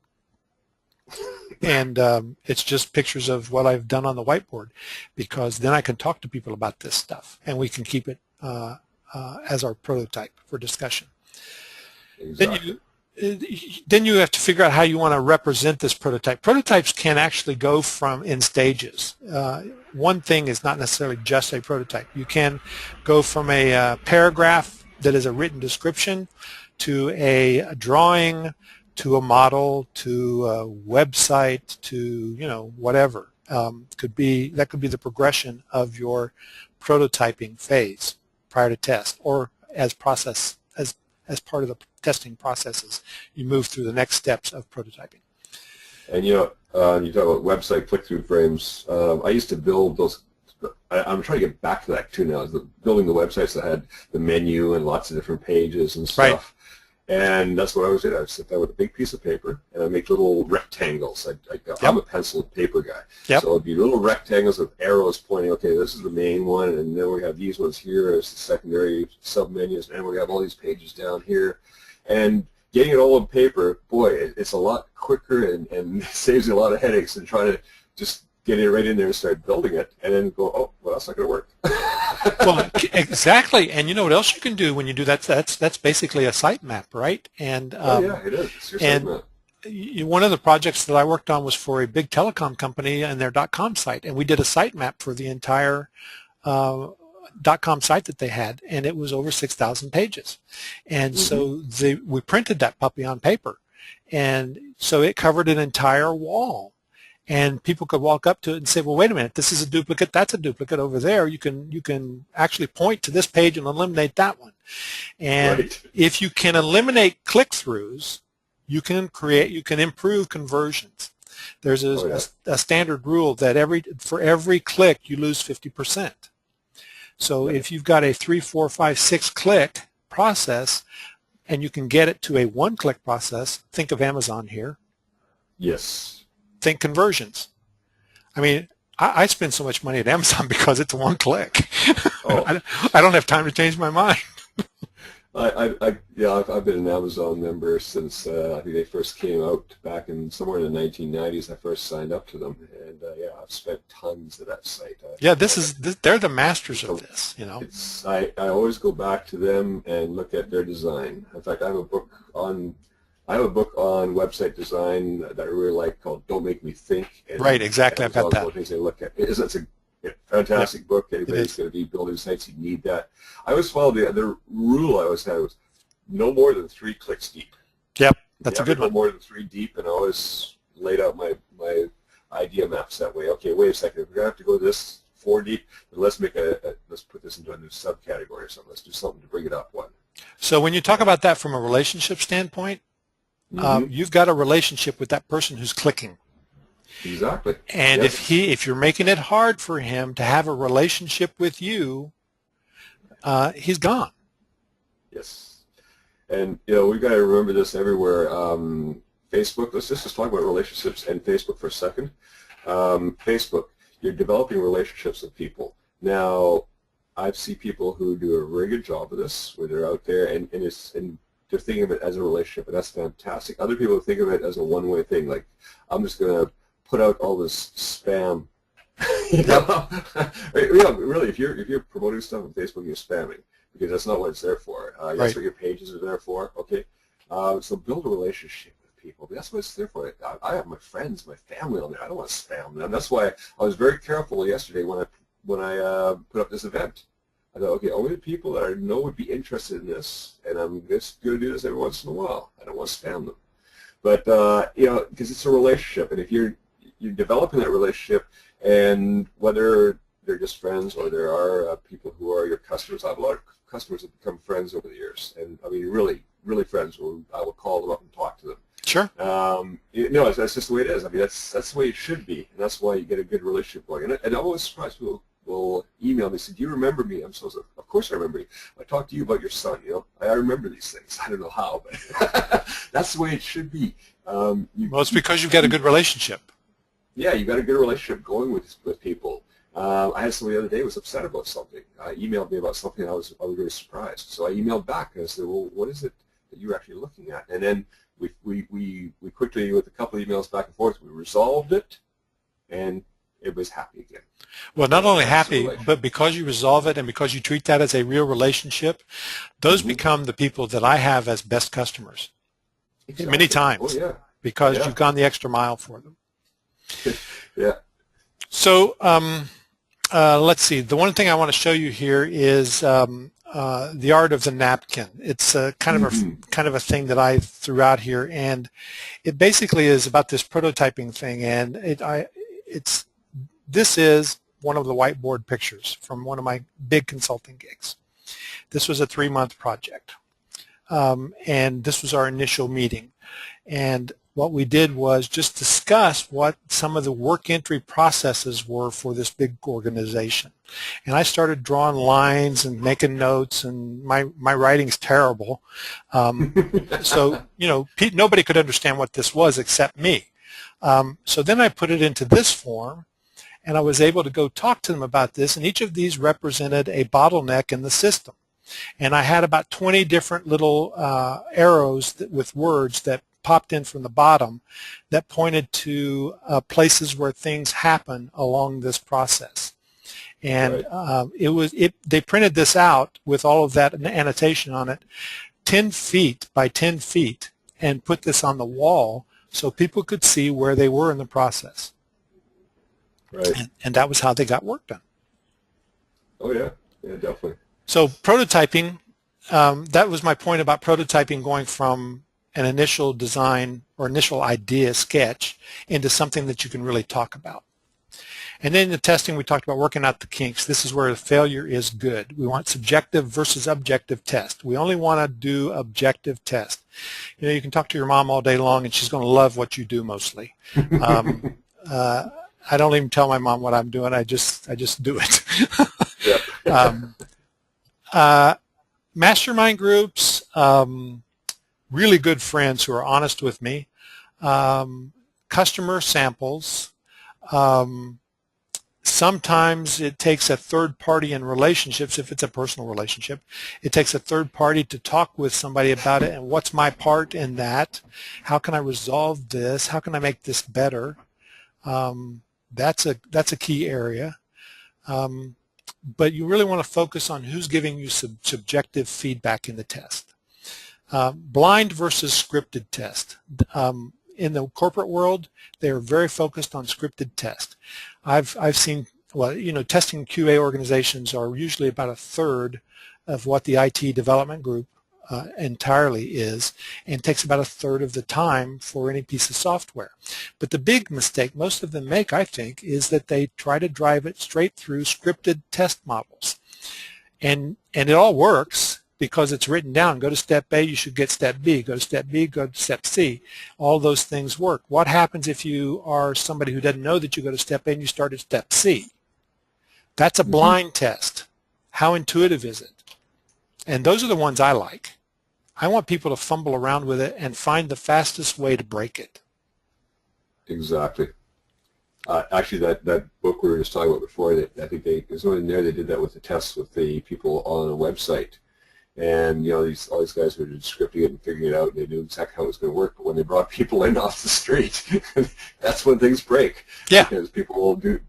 And it's just pictures of what I've done on the whiteboard, because then I can talk to people about this stuff, and we can keep it as our prototype for discussion. Exactly. Then you have to figure out how you want to represent this prototype. Prototypes can actually go in stages. One thing is not necessarily just a prototype. You can go from a paragraph that is a written description to a drawing, to a model, to a website, to whatever. That could be the progression of your prototyping phase prior to test, or as part of the testing processes, you move through the next steps of prototyping. And you talk about website click-through frames. I used to build those. I'm trying to get back to that too now. Building the websites that had the menu and lots of different pages and stuff. And that's what I was doing. I would sit down with a big piece of paper, and I make little rectangles. I'm a pencil and paper guy. Yep. So it'd be little rectangles with arrows pointing, okay, this is the main one, and then we have these ones here as the secondary sub-menus, and we have all these pages down here. And getting it all on paper, boy, it's a lot quicker and saves you a lot of headaches than trying to just get it right in there and start building it, and then go, oh, well, that's not going to work. Well, exactly. And you know what else you can do when you do that? That's basically a sitemap, right? And oh yeah, it is. It's your sitemap. One of the projects that I worked on was for a big telecom company and their .com site, and we did a sitemap for the entire .com site that they had, and it was over 6,000 pages. And so we printed that puppy on paper, and so it covered an entire wall. And people could walk up to it and say, well, wait a minute, this is a duplicate, that's a duplicate over there. You can actually point to this page and eliminate that one. And if you can eliminate click-throughs, you can improve conversions. There's a standard rule that for every click you lose 50%. So if you've got a 3, 4, 5, 6 click process and you can get it to a one-click process, think of Amazon here. Yes. Think conversions. I mean, I spend so much money at Amazon because it's one click. Oh. I don't have time to change my mind. I've been an Amazon member since I think they first came out back in somewhere in the 1990s. I first signed up to them, and yeah, I've spent tons of that site. They're the masters of this. You know, I always go back to them and look at their design. In fact, I have a book on website design that I really like called "Don't Make Me Think." And right, exactly. I've got that. Things they look at. It's a fantastic book. Anybody's going to be building sites, you need that. I always follow the rule I always had was no more than 3 clicks deep. Yep, that's a good one. No more than 3 deep, and I always laid out my idea maps that way. Okay, wait a second. If we're going to have to go this 4 deep, then let's put this into a new subcategory or something. Let's do something to bring it up one. So when you talk about that from a relationship standpoint, you've got a relationship with that person who's clicking. Exactly. And if you're making it hard for him to have a relationship with you, he's gone. Yes. And we've got to remember this everywhere. Facebook, let's just talk about relationships and Facebook for a second. Facebook, you're developing relationships with people. Now, I've seen people who do a very good job of this, where they're out there and they're thinking of it as a relationship, and that's fantastic. Other people think of it as a one-way thing, like I'm just going to put out all this spam. Really, if you're promoting stuff on Facebook, you're spamming, because that's not what it's there for. That's what your pages are there for. Okay, so build a relationship with people. That's what it's there for. I have my friends, my family on there. I don't want to spam them. That's why I was very careful yesterday when I put up this event. I thought, okay, only the people that I know would be interested in this, and I'm just going to do this every once in a while. I don't want to spam them. But, because it's a relationship, and if you're developing that relationship, and whether they're just friends or there are people who are your customers, I have a lot of customers that become friends over the years, and I mean really, really friends. I will call them up and talk to them. Sure. That's just the way it is. I mean, that's the way it should be, and that's why you get a good relationship going. And I always surprise people will email me and say, do you remember me? I'm so of course I remember you. I talked to you about your son, I remember these things. I don't know how, but that's the way it should be. Well, it's because you've got a good relationship. Yeah, you've got a good relationship going with people. I had somebody the other day who was upset about something. Emailed me about something, and I was really surprised. So I emailed back and I said, well, what is it that you're actually looking at? And then we quickly, with a couple of emails back and forth, we resolved it, and it was happy again. Well, not only happy, but because you resolve it and because you treat that as a real relationship, those become the people that I have as best customers. Exactly. Many times. Oh, yeah. Because you've gone the extra mile for them. Yeah. So let's see. The one thing I want to show you here is the art of the napkin. It's kind of a thing that I threw out here, and it basically is about this prototyping thing. And this is one of the whiteboard pictures from one of my big consulting gigs. This was a 3-month project, and this was our initial meeting. And what we did was just discuss what some of the work entry processes were for this big organization. And I started drawing lines and making notes, and my writing's terrible. So, nobody could understand what this was except me. So then I put it into this form, and I was able to go talk to them about this, and each of these represented a bottleneck in the system. And I had about 20 different little arrows with words that popped in from the bottom that pointed to places where things happen along this process. And right. They printed this out with all of that annotation on it, 10 feet by 10 feet, and put this on the wall so people could see where they were in the process. Right. And that was how they got work done. Oh, yeah. Yeah, definitely. So prototyping, that was my point about prototyping, going from an initial design or initial idea sketch into something that you can really talk about. And then in the testing, we talked about working out the kinks. This is where the failure is good. We want subjective versus objective test. We only want to do objective test. You can talk to your mom all day long, and she's going to love what you do mostly. I don't even tell my mom what I'm doing. I just do it. Yep. Mastermind groups, really good friends who are honest with me, customer samples. Sometimes it takes a third party in relationships. If it's a personal relationship, it takes a third party to talk with somebody about it, and what's my part in that? How can I resolve this? How can I make this better? That's a key area. But you really want to focus on who's giving you subjective feedback in the test. Blind versus scripted test. In the corporate world, they are very focused on scripted test. I've seen, testing QA organizations are usually about a third of what the IT development group entirely is, and takes about a third of the time for any piece of software. But the big mistake most of them make, I think, is that they try to drive it straight through scripted test models. And it all works because it's written down. Go to step A, you should get step B. Go to step B, go to step C. All those things work. What happens if you are somebody who doesn't know that you go to step A and you start at step C? That's a blind test. How intuitive is it? And those are the ones I like. I want people to fumble around with it and find the fastest way to break it. Exactly. Actually, that book we were just talking about before, I think there's one in there. They did that with the tests with the people on a website, and all these guys were just scripting it and figuring it out, and they knew exactly how it was going to work. But when they brought people in off the street, that's when things break. Yeah. Because people do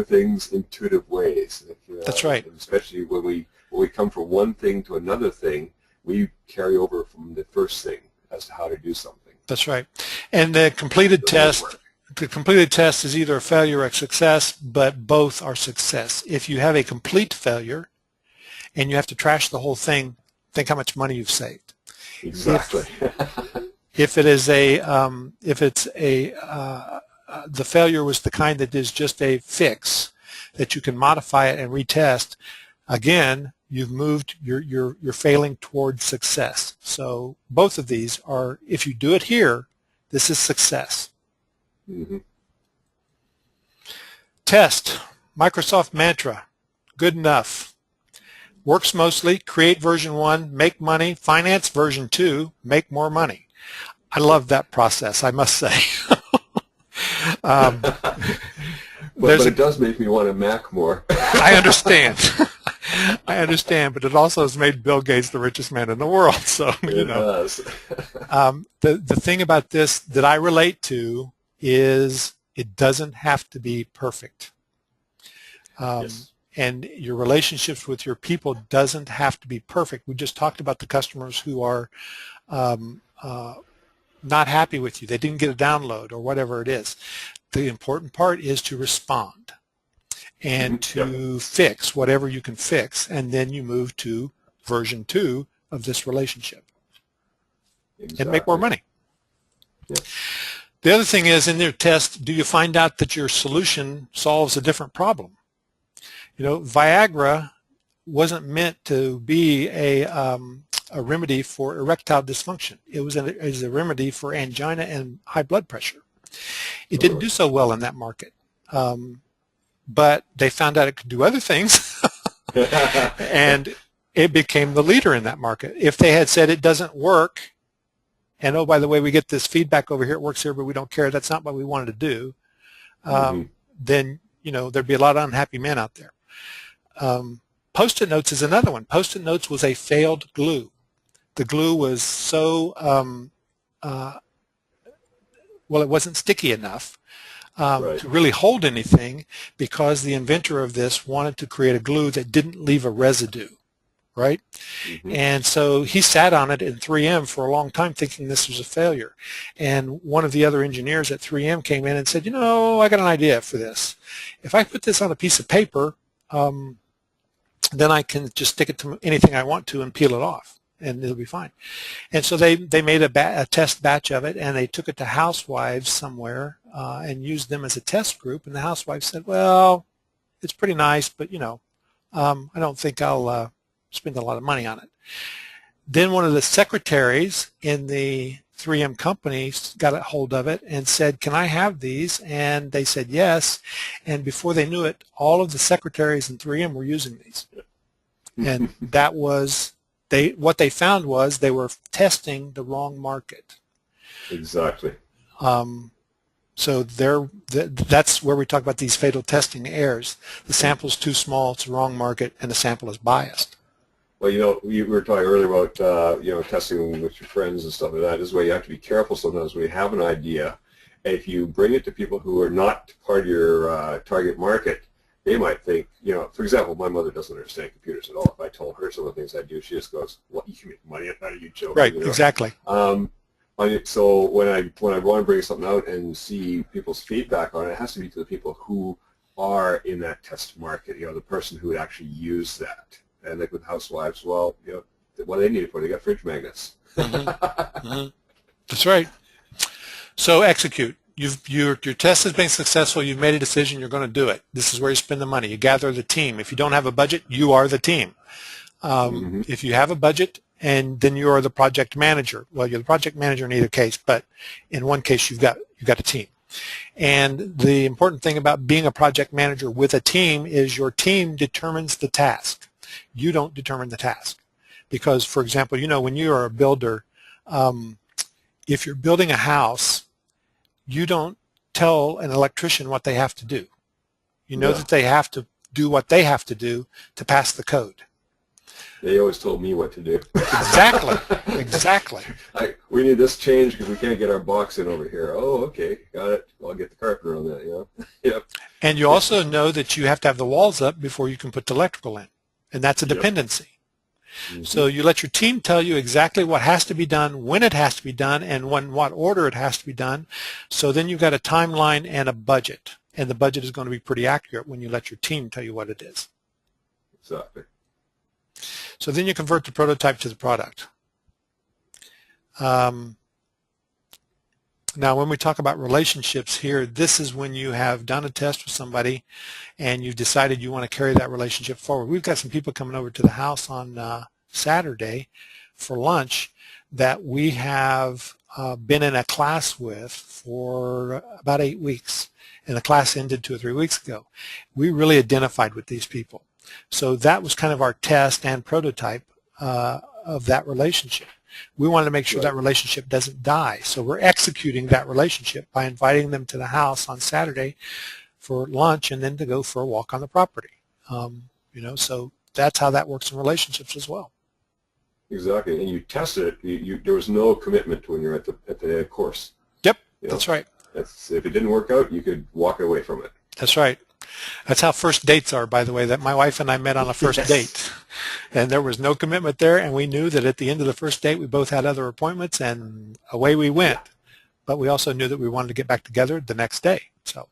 things intuitive ways. That's right. Especially when we come from one thing to another thing, we carry over from the first thing as to how to do something. That's right. And the completed test. The completed test is either a failure or a success, but both are success. If you have a complete failure and you have to trash the whole thing, think how much money you've saved. Exactly. If it is the failure was the kind that is just a fix that you can modify it and retest, again, you've moved. You're failing towards success. So both of these are, if you do it here, this is success. Mm-hmm. Test, Microsoft mantra, good enough. Works mostly, create version 1, make money, finance version 2, make more money. I love that process, I must say. But it does make me want to Mac more. I understand. I understand, but it also has made Bill Gates the richest man in the world. So it does. The thing about this that I relate to is it doesn't have to be perfect. Yes. And your relationships with your people doesn't have to be perfect. We just talked about the customers who are not happy with you. They didn't get a download or whatever it is. The important part is to respond and to fix whatever you can fix, and then you move to version 2 of this relationship. Exactly. And make more money. Yep. The other thing is, in their test, do you find out that your solution solves a different problem? Viagra wasn't meant to be a a remedy for erectile dysfunction. It was a remedy for angina and high blood pressure. It didn't do so well in that market, but they found out it could do other things, and it became the leader in that market. If they had said it doesn't work, and oh, by the way, we get this feedback over here, it works here, but we don't care, that's not what we wanted to do, then there'd be a lot of unhappy men out there. Post-it notes is another one. Post-it notes was a failed glue. The glue was so, well, it wasn't sticky enough to really hold anything, because the inventor of this wanted to create a glue that didn't leave a residue, right? And so he sat on it in 3M for a long time thinking this was a failure. And one of the other engineers at 3M came in and said, I got an idea for this. If I put this on a piece of paper, then I can just stick it to anything I want to and peel it off, and it'll be fine. And so they made a test batch of it, and they took it to housewives somewhere and used them as a test group. And the housewives said, well, it's pretty nice, but I don't think I'll spend a lot of money on it. Then one of the secretaries in the 3M company got a hold of it and said, can I have these? And they said yes. And before they knew it, all of the secretaries in 3M were using these. And that was, what they found was they were testing the wrong market. Exactly. So that's where we talk about these fatal testing errors. The sample's too small, it's the wrong market, and the sample is biased. Well, we were talking earlier about, testing with your friends and stuff like that. This is why you have to be careful sometimes when you have an idea. And if you bring it to people who are not part of your target market, they might think, for example, my mother doesn't understand computers at all. If I told her some of the things I do, she just goes, "What, you can make money out of you joking?" Right, exactly. So when I want to bring something out and see people's feedback on it, it has to be to the people who are in that test market, the person who would actually use that. And like with housewives, well, what do they need it for? They got fridge magnets. That's right. So execute. Your test has been successful. You've made a decision. You're going to do it. This is where you spend the money. You gather the team. If you don't have a budget, you are the team. If you have a budget, and then you are the project manager. Well, you're the project manager in either case, but in one case, you've got a team. And the important thing about being a project manager with a team is your team determines the task. You don't determine the task. Because, for example, when you are a builder, if you're building a house, you don't tell an electrician what they have to do. You know that they have to do what they have to do to pass the code. They always told me what to do. Exactly. We need this change because we can't get our box in over here. Oh, okay, got it. I'll get the carpenter on that, Yep. And you also know that you have to have the walls up before you can put the electrical in. And that's a dependency. So you let your team tell you exactly what has to be done, when it has to be done, and what order it has to be done. So then you've got a timeline and a budget. And the budget is going to be pretty accurate when you let your team tell you what it is. Exactly. So then you convert the prototype to the product. Now, when we talk about relationships here, this is when you have done a test with somebody and you've decided you want to carry that relationship forward. We've got some people coming over to the house on Saturday for lunch that we have been in a class with for about 8 weeks, and the class ended 2 or 3 weeks ago. We really identified with these people. So that was kind of our test and prototype of that relationship. We wanted to make sure that relationship doesn't die. So we're executing that relationship by inviting them to the house on Saturday for lunch and then to go for a walk on the property. So that's how that works in relationships as well. Exactly. And you tested it. There was no commitment when you're at the course. Yep, that's right. If it didn't work out, you could walk away from it. That's right. That's how first dates are, by the way, that my wife and I met on a first date. And there was no commitment there, and we knew that at the end of the first date we both had other appointments, and away we went. But we also knew that we wanted to get back together the next day. So.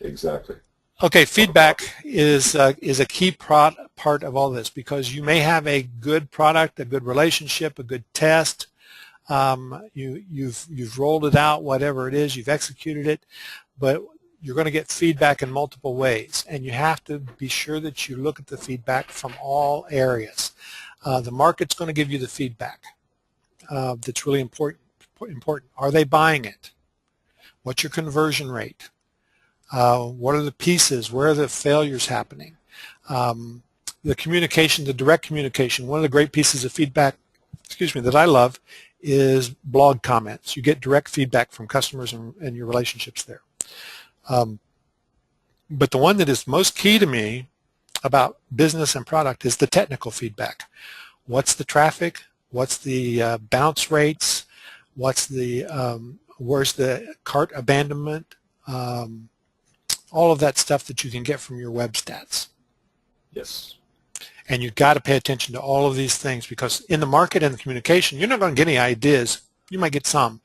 Exactly. Okay, feedback is a key part of all this, because you may have a good product, a good relationship, a good test. You've rolled it out, whatever it is, you've executed it, but you're going to get feedback in multiple ways, and you have to be sure that you look at the feedback from all areas. The market's going to give you the feedback that's really important. Are they buying it? What's your conversion rate? What are the pieces? Where are the failures happening? The communication, the direct communication. One of the great pieces of feedback, that I love is blog comments. You get direct feedback from customers and your relationships there. But the one that is most key to me about business and product is the technical feedback. What's the traffic? What's the bounce rates? What's the where's the cart abandonment? All of that stuff that you can get from your web stats. Yes. And you've got to pay attention to all of these things, because in the market and the communication, you're not going to get any ideas. You might get some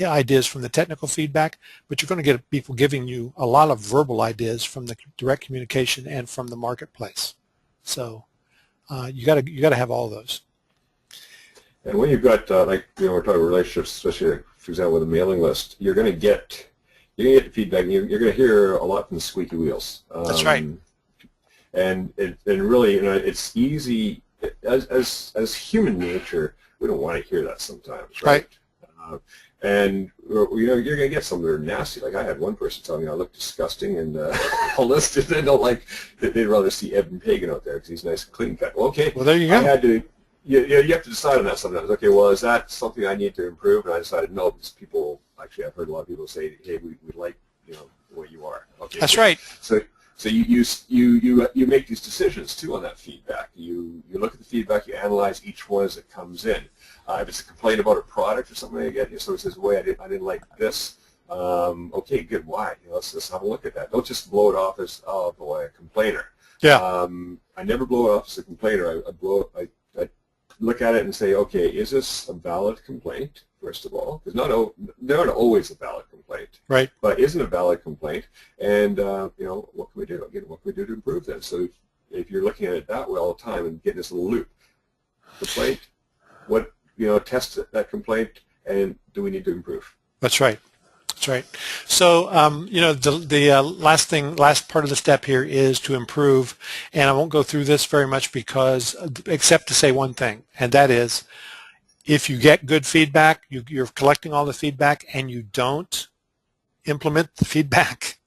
ideas from the technical feedback, but you're going to get people giving you a lot of verbal ideas from the direct communication and from the marketplace. So you got to have all those. And when you've got we're talking relationships, especially for example with a mailing list, you're going to get feedback. You're going to hear a lot from the squeaky wheels. That's right. And really, it's easy as human nature. We don't want to hear that sometimes, right? And you're going to get some that are nasty. Like I had one person tell me I look disgusting, and all this they don't like. They'd rather see Evan Pagan out there because he's nice and clean cut. Well, okay. Well, there you go. I had to. You have to decide on that sometimes. Okay, well, is that something I need to improve? And I decided no, because people actually, I've heard a lot of people say, hey, we like the way you are. Okay. That's right. So you make these decisions too on that feedback. You look at the feedback, you analyze each one as it comes in. If it's a complaint about a product or something like that, so it says, "Wait, I didn't like this." Okay, good. Why? Let's have a look at that. Don't just blow it off as, "Oh boy, a complainer." Yeah. I never blow it off as a complainer. I look at it and say, okay, is this a valid complaint? First of all, because they're not always a valid complaint, right? But isn't a valid complaint, and what can we do? Again, what can we do to improve that? So if you're looking at it that way all the time and getting this little loop, complaint, test that complaint, and do we need to improve? That's right. That's right. So the last part of the step here is to improve, and I won't go through this very much except to say one thing, and that is, if you get good feedback, you're collecting all the feedback, and you don't implement the feedback,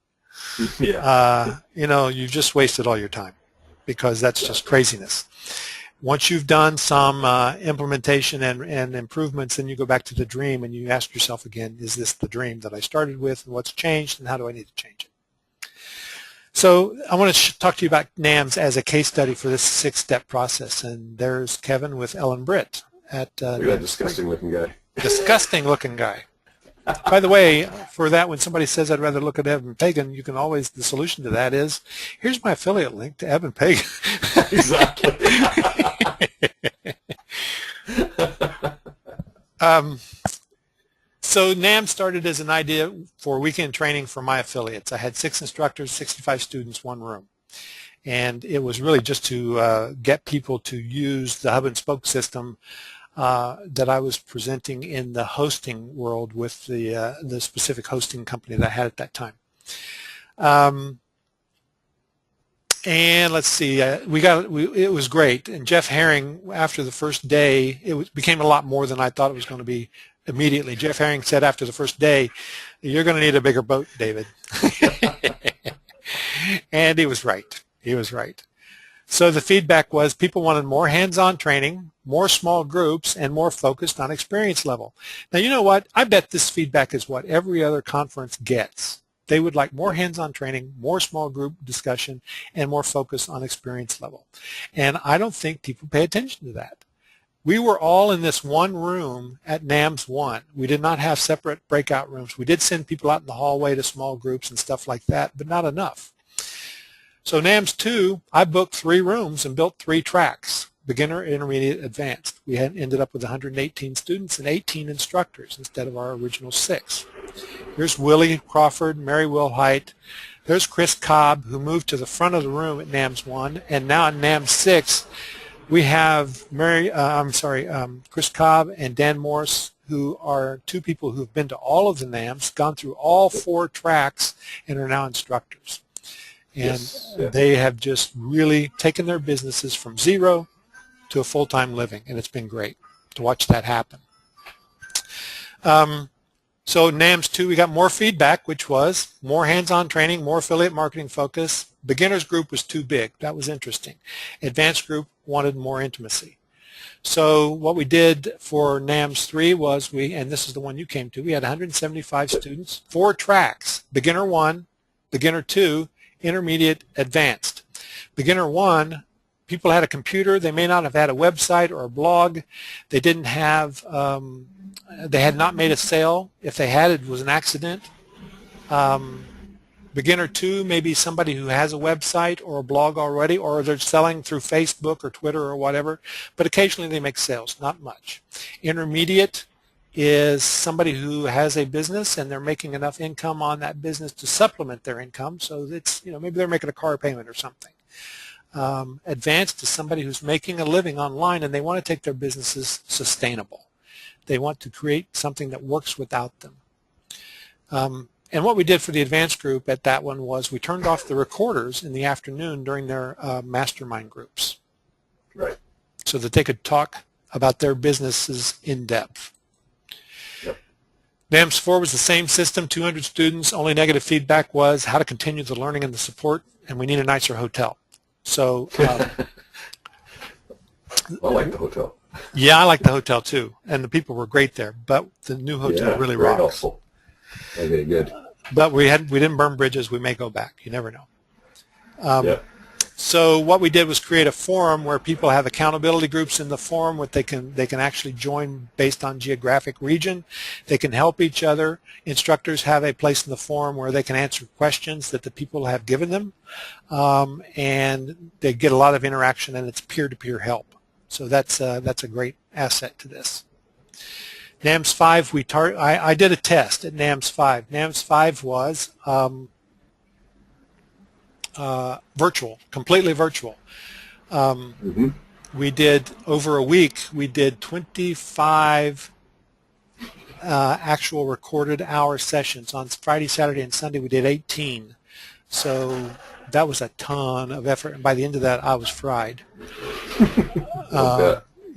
you've just wasted all your time, because that's just craziness. Once you've done some implementation and improvements, then you go back to the dream and you ask yourself again, is this the dream that I started with, and what's changed, and how do I need to change it? So I want to talk to you about NAMS as a case study for this 6-step process, and there's Kevin with Ellen Britt. Look at that disgusting-looking guy. Disgusting-looking guy. By the way, for that, when somebody says I'd rather look at Evan Pagan, the solution to that is, here's my affiliate link to Evan Pagan. Exactly. So NAM started as an idea for weekend training for my affiliates. I had 6 instructors, 65 students, 1 room. And it was really just to get people to use the hub and spoke system that I was presenting in the hosting world with the specific hosting company that I had at that time. And let's see, it was great. And Jeff Herring, after the first day, became a lot more than I thought it was going to be immediately. Jeff Herring said after the first day, "You're going to need a bigger boat, David." And he was right. He was right. So the feedback was people wanted more hands-on training, more small groups, and more focused on experience level. Now, you know what? I bet this feedback is what every other conference gets. They would like more hands-on training, more small group discussion, and more focus on experience level. And I don't think people pay attention to that. We were all in this one room at NAMS 1. We did not have separate breakout rooms. We did send people out in the hallway to small groups and stuff like that, but not enough. So NAMS 2, I booked 3 rooms and built 3 tracks, beginner, intermediate, advanced. We had ended up with 118 students and 18 instructors instead of our original 6. Here's Willie Crawford, Mary Wilhite. There's Chris Cobb, who moved to the front of the room at NAMS 1, and now in NAMS 6, we have Chris Cobb and Dan Morse, who are 2 people who've been to all of the NAMS, gone through all 4 tracks, and are now instructors. And they have just really taken their businesses from 0 to a full-time living, and it's been great to watch that happen. So NAMS 2, we got more feedback, which was more hands-on training, more affiliate marketing focus. Beginners group was too big. That was interesting. Advanced group wanted more intimacy. So what we did for NAMS 3 was and this is the one you came to, we had 175 students, 4 tracks, Beginner 1, Beginner 2, Intermediate, Advanced. Beginner 1, people had a computer. They may not have had a website or a blog. They didn't have, they had not made a sale. If they had, it was an accident. Beginner 2, maybe somebody who has a website or a blog already, or they're selling through Facebook or Twitter or whatever, but occasionally they make sales, not much. Intermediate is somebody who has a business and they're making enough income on that business to supplement their income, so it's, maybe they're making a car payment or something. Advanced is somebody who's making a living online and they want to take their businesses sustainable. They want to create something that works without them. And what we did for the advanced group at that one was we turned off the recorders in the afternoon during their mastermind groups. Right. So that they could talk about their businesses in depth. Yep. NAMS 4 was the same system, 200 students. Only negative feedback was how to continue the learning and the support, and we need a nicer hotel. So I like the hotel. Yeah, I like the hotel too, and the people were great there, but the new hotel really rocks. Helpful. Okay, good. But we didn't burn bridges. We may go back. You never know. So what we did was create a forum where people have accountability groups in the forum where they can actually join based on geographic region. They can help each other. Instructors have a place in the forum where they can answer questions that the people have given them, and they get a lot of interaction, and it's peer-to-peer help. So that's a great asset to this. NAMS 5, I did a test at NAMS 5. NAMS 5 was virtual, completely virtual. We did, over a week, we did 25 actual recorded hour sessions. On Friday, Saturday, and Sunday, we did 18. So that was a ton of effort, and by the end of that, I was fried.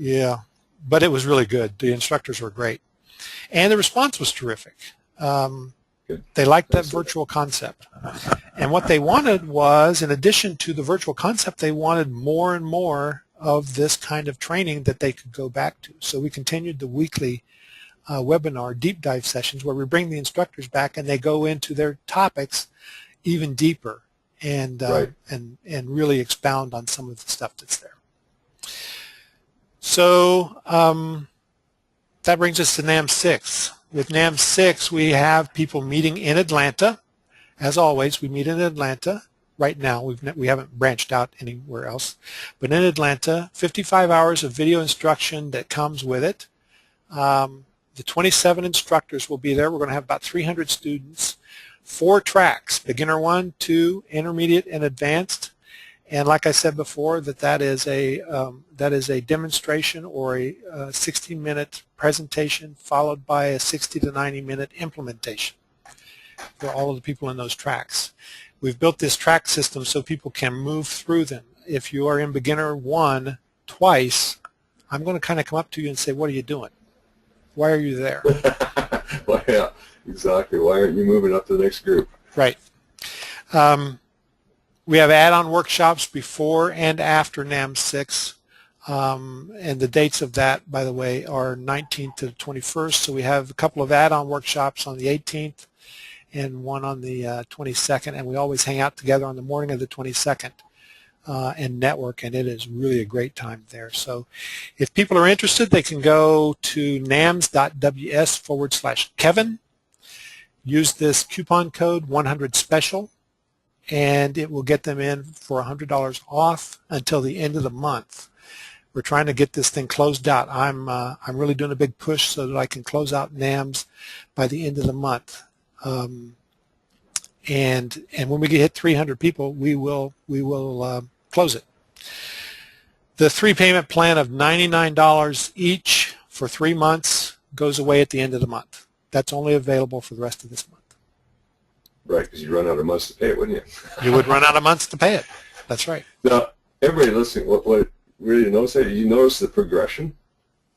Yeah, but it was really good. The instructors were great, and the response was terrific. They liked that virtual concept, and what they wanted was, in addition to the virtual concept, they wanted more and more of this kind of training that they could go back to. So we continued the weekly webinar deep dive sessions where we bring the instructors back and they go into their topics even deeper and really expound on some of the stuff that's there. So that brings us to NAMS 6. With NAMS 6, we have people meeting in Atlanta. As always, we meet in Atlanta. Right now, we haven't branched out anywhere else. But in Atlanta, 55 hours of video instruction that comes with it. The 27 instructors will be there. We're going to have about 300 students. 4 tracks, Beginner 1, 2, Intermediate, and Advanced. And like I said before, that is a demonstration or a 60-minute presentation followed by a 60 to 90-minute implementation for all of the people in those tracks. We've built this track system so people can move through them. If you are in Beginner 1 twice, I'm going to kind of come up to you and say, what are you doing? Why are you there? Well, yeah, exactly. Why aren't you moving up to the next group? Right. We have add-on workshops before and after NAMS 6, and the dates of that, by the way, are 19th to the 21st. So we have a couple of add-on workshops on the 18th and one on the 22nd, and we always hang out together on the morning of the 22nd and network, and it is really a great time there. So if people are interested, they can go to nams.ws/Kevin, use this coupon code 100SPECIAL, and it will get them in for $100 off until the end of the month. We're trying to get this thing closed out. I'm really doing a big push so that I can close out NAMS by the end of the month. And when we hit 300 people, we will close it. The 3-payment plan of $99 each for 3 months goes away at the end of the month. That's only available for the rest of this month. Right, because you'd run out of months to pay it, wouldn't you? You would run out of months to pay it. That's right. Now, everybody listening, what really notice it? You notice the progression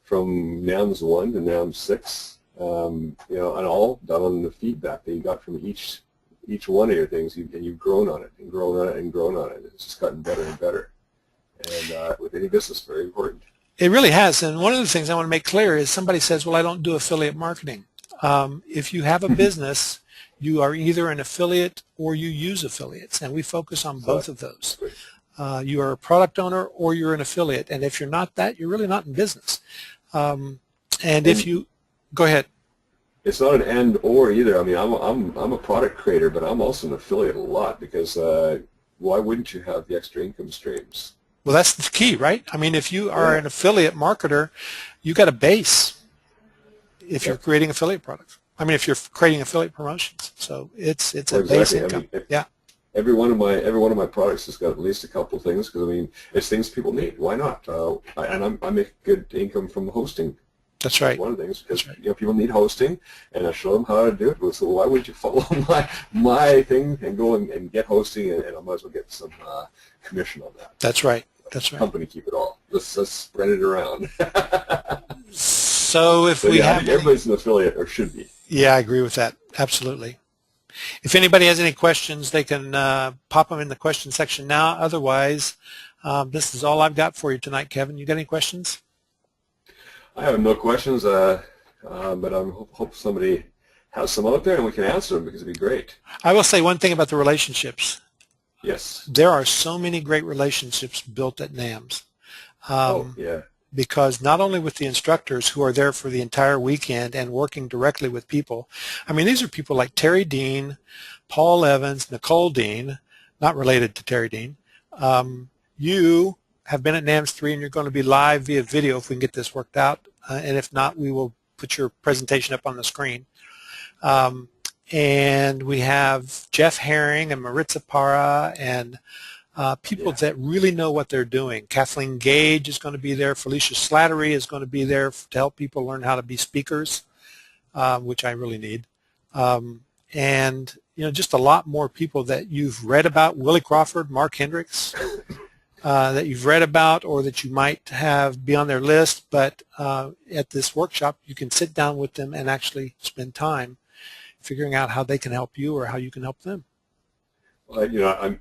from NAMS 1 to NAMS 6, you know, and all done on the feedback that you got from each one of your things, and you've grown on it and grown on it and grown on it. It's just gotten better and better. And with any business, very important. It really has. And one of the things I want to make clear is somebody says, well, I don't do affiliate marketing. If you have a business, you are either an affiliate or you use affiliates, and we focus on both of those. You are a product owner or you're an affiliate, and if you're not that, you're really not in business. And if you go ahead. It's not an and or either. I mean, I'm a product creator, but I'm also an affiliate a lot because why wouldn't you have the extra income streams? Well, that's the key, right? I mean, if you are an affiliate marketer, you got a base if you're creating affiliate products. I mean, if you're creating affiliate promotions. So it's a base income. I mean, every one of my products has got at least a couple of things because I mean, it's things people need. Why not? I make good income from hosting. That's right. One of the things because you know, people need hosting, and I show them how to do it. So why would you follow my thing and go and get hosting, and I might as well get some commission on that. That's right. That's right. Company keep it all. Let's spread it around. So if we have everybody's an affiliate or should be. Yeah, I agree with that. Absolutely. If anybody has any questions, they can pop them in the question section now. Otherwise, this is all I've got for you tonight, Kevin. You got any questions? I have no questions, but I hope somebody has some out there and we can answer them because it'd be great. I will say one thing about the relationships. Yes. There are so many great relationships built at NAMS. Because not only with the instructors who are there for the entire weekend and working directly with people, I mean, these are people like Terry Dean, Paul Evans, Nicole Dean, not related to Terry Dean. You have been at NAMS 3 and you're going to be live via video if we can get this worked out. And if not, we will put your presentation up on the screen. And we have Jeff Herring and Maritza Parra and people that really know what they're doing. Kathleen Gage is going to be there. Felicia Slattery is going to be there to help people learn how to be speakers, which I really need. And, you know, just a lot more people that you've read about. Willie Crawford, Mark Hendricks, that you've read about or that you might have be on their list. But at this workshop, you can sit down with them and actually spend time figuring out how they can help you or how you can help them. Well, you know,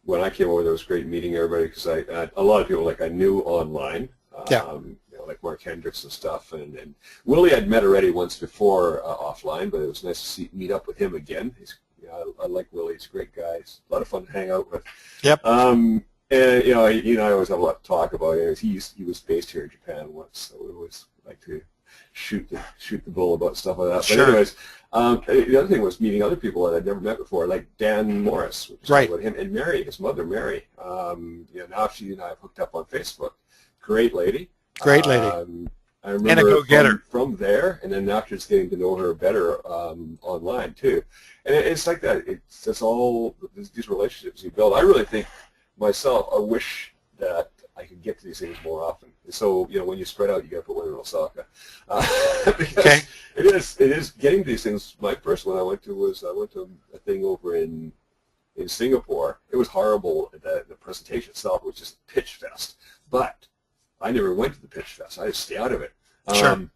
when I came over, there was great meeting everybody because a lot of people like I knew online, you know, like Mark Hendricks and stuff, and Willie I'd met already once before offline, but it was nice to meet up with him again. You know, I like Willie; he's a great guy. He's a lot of fun to hang out with. Yep. And you know, I always have a lot to talk about. He was based here in Japan once, so we always like to shoot the bull about stuff like that. Sure. But anyways. The other thing was meeting other people that I'd never met before, like Dan Morris, right? With him and Mary, his mother, Mary. You know, now she and I have hooked up on Facebook. Great lady. Great lady. I remember and a go-getter. From there, and then after just getting to know her better online too. And it's like that. It's all these relationships you build. I really think myself, I wish that I could get to these things more often. So, you know, when you spread out, you got to put one in Osaka. Okay. It is getting to these things. My first one I went to a thing over in Singapore. It was horrible. The presentation itself was just pitch fest. But I never went to the pitch fest. I just stay out of it. Sure.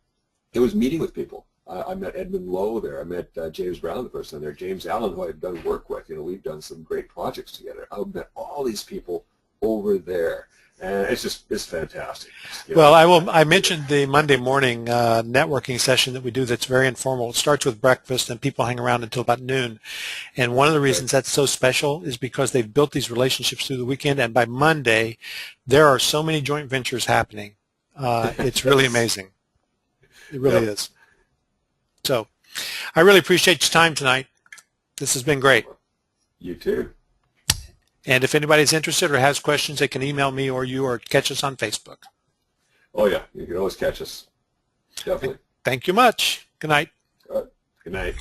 It was meeting with people. I met Edmund Lowe there. I met James Brown, the person there. James Allen, who I've done work with. You know, we've done some great projects together. I met all these people over there. And it's fantastic. Well, I mentioned the Monday morning networking session that we do that's very informal. It starts with breakfast and people hang around until about noon. And one of the reasons that's so special is because they've built these relationships through the weekend, and by Monday there are so many joint ventures happening. It's really amazing. It really is. So I really appreciate your time tonight. This has been great. You too. And if anybody's interested or has questions, they can email me or you or catch us on Facebook. Oh, yeah. You can always catch us. Definitely. Thank you much. Good night. Good night.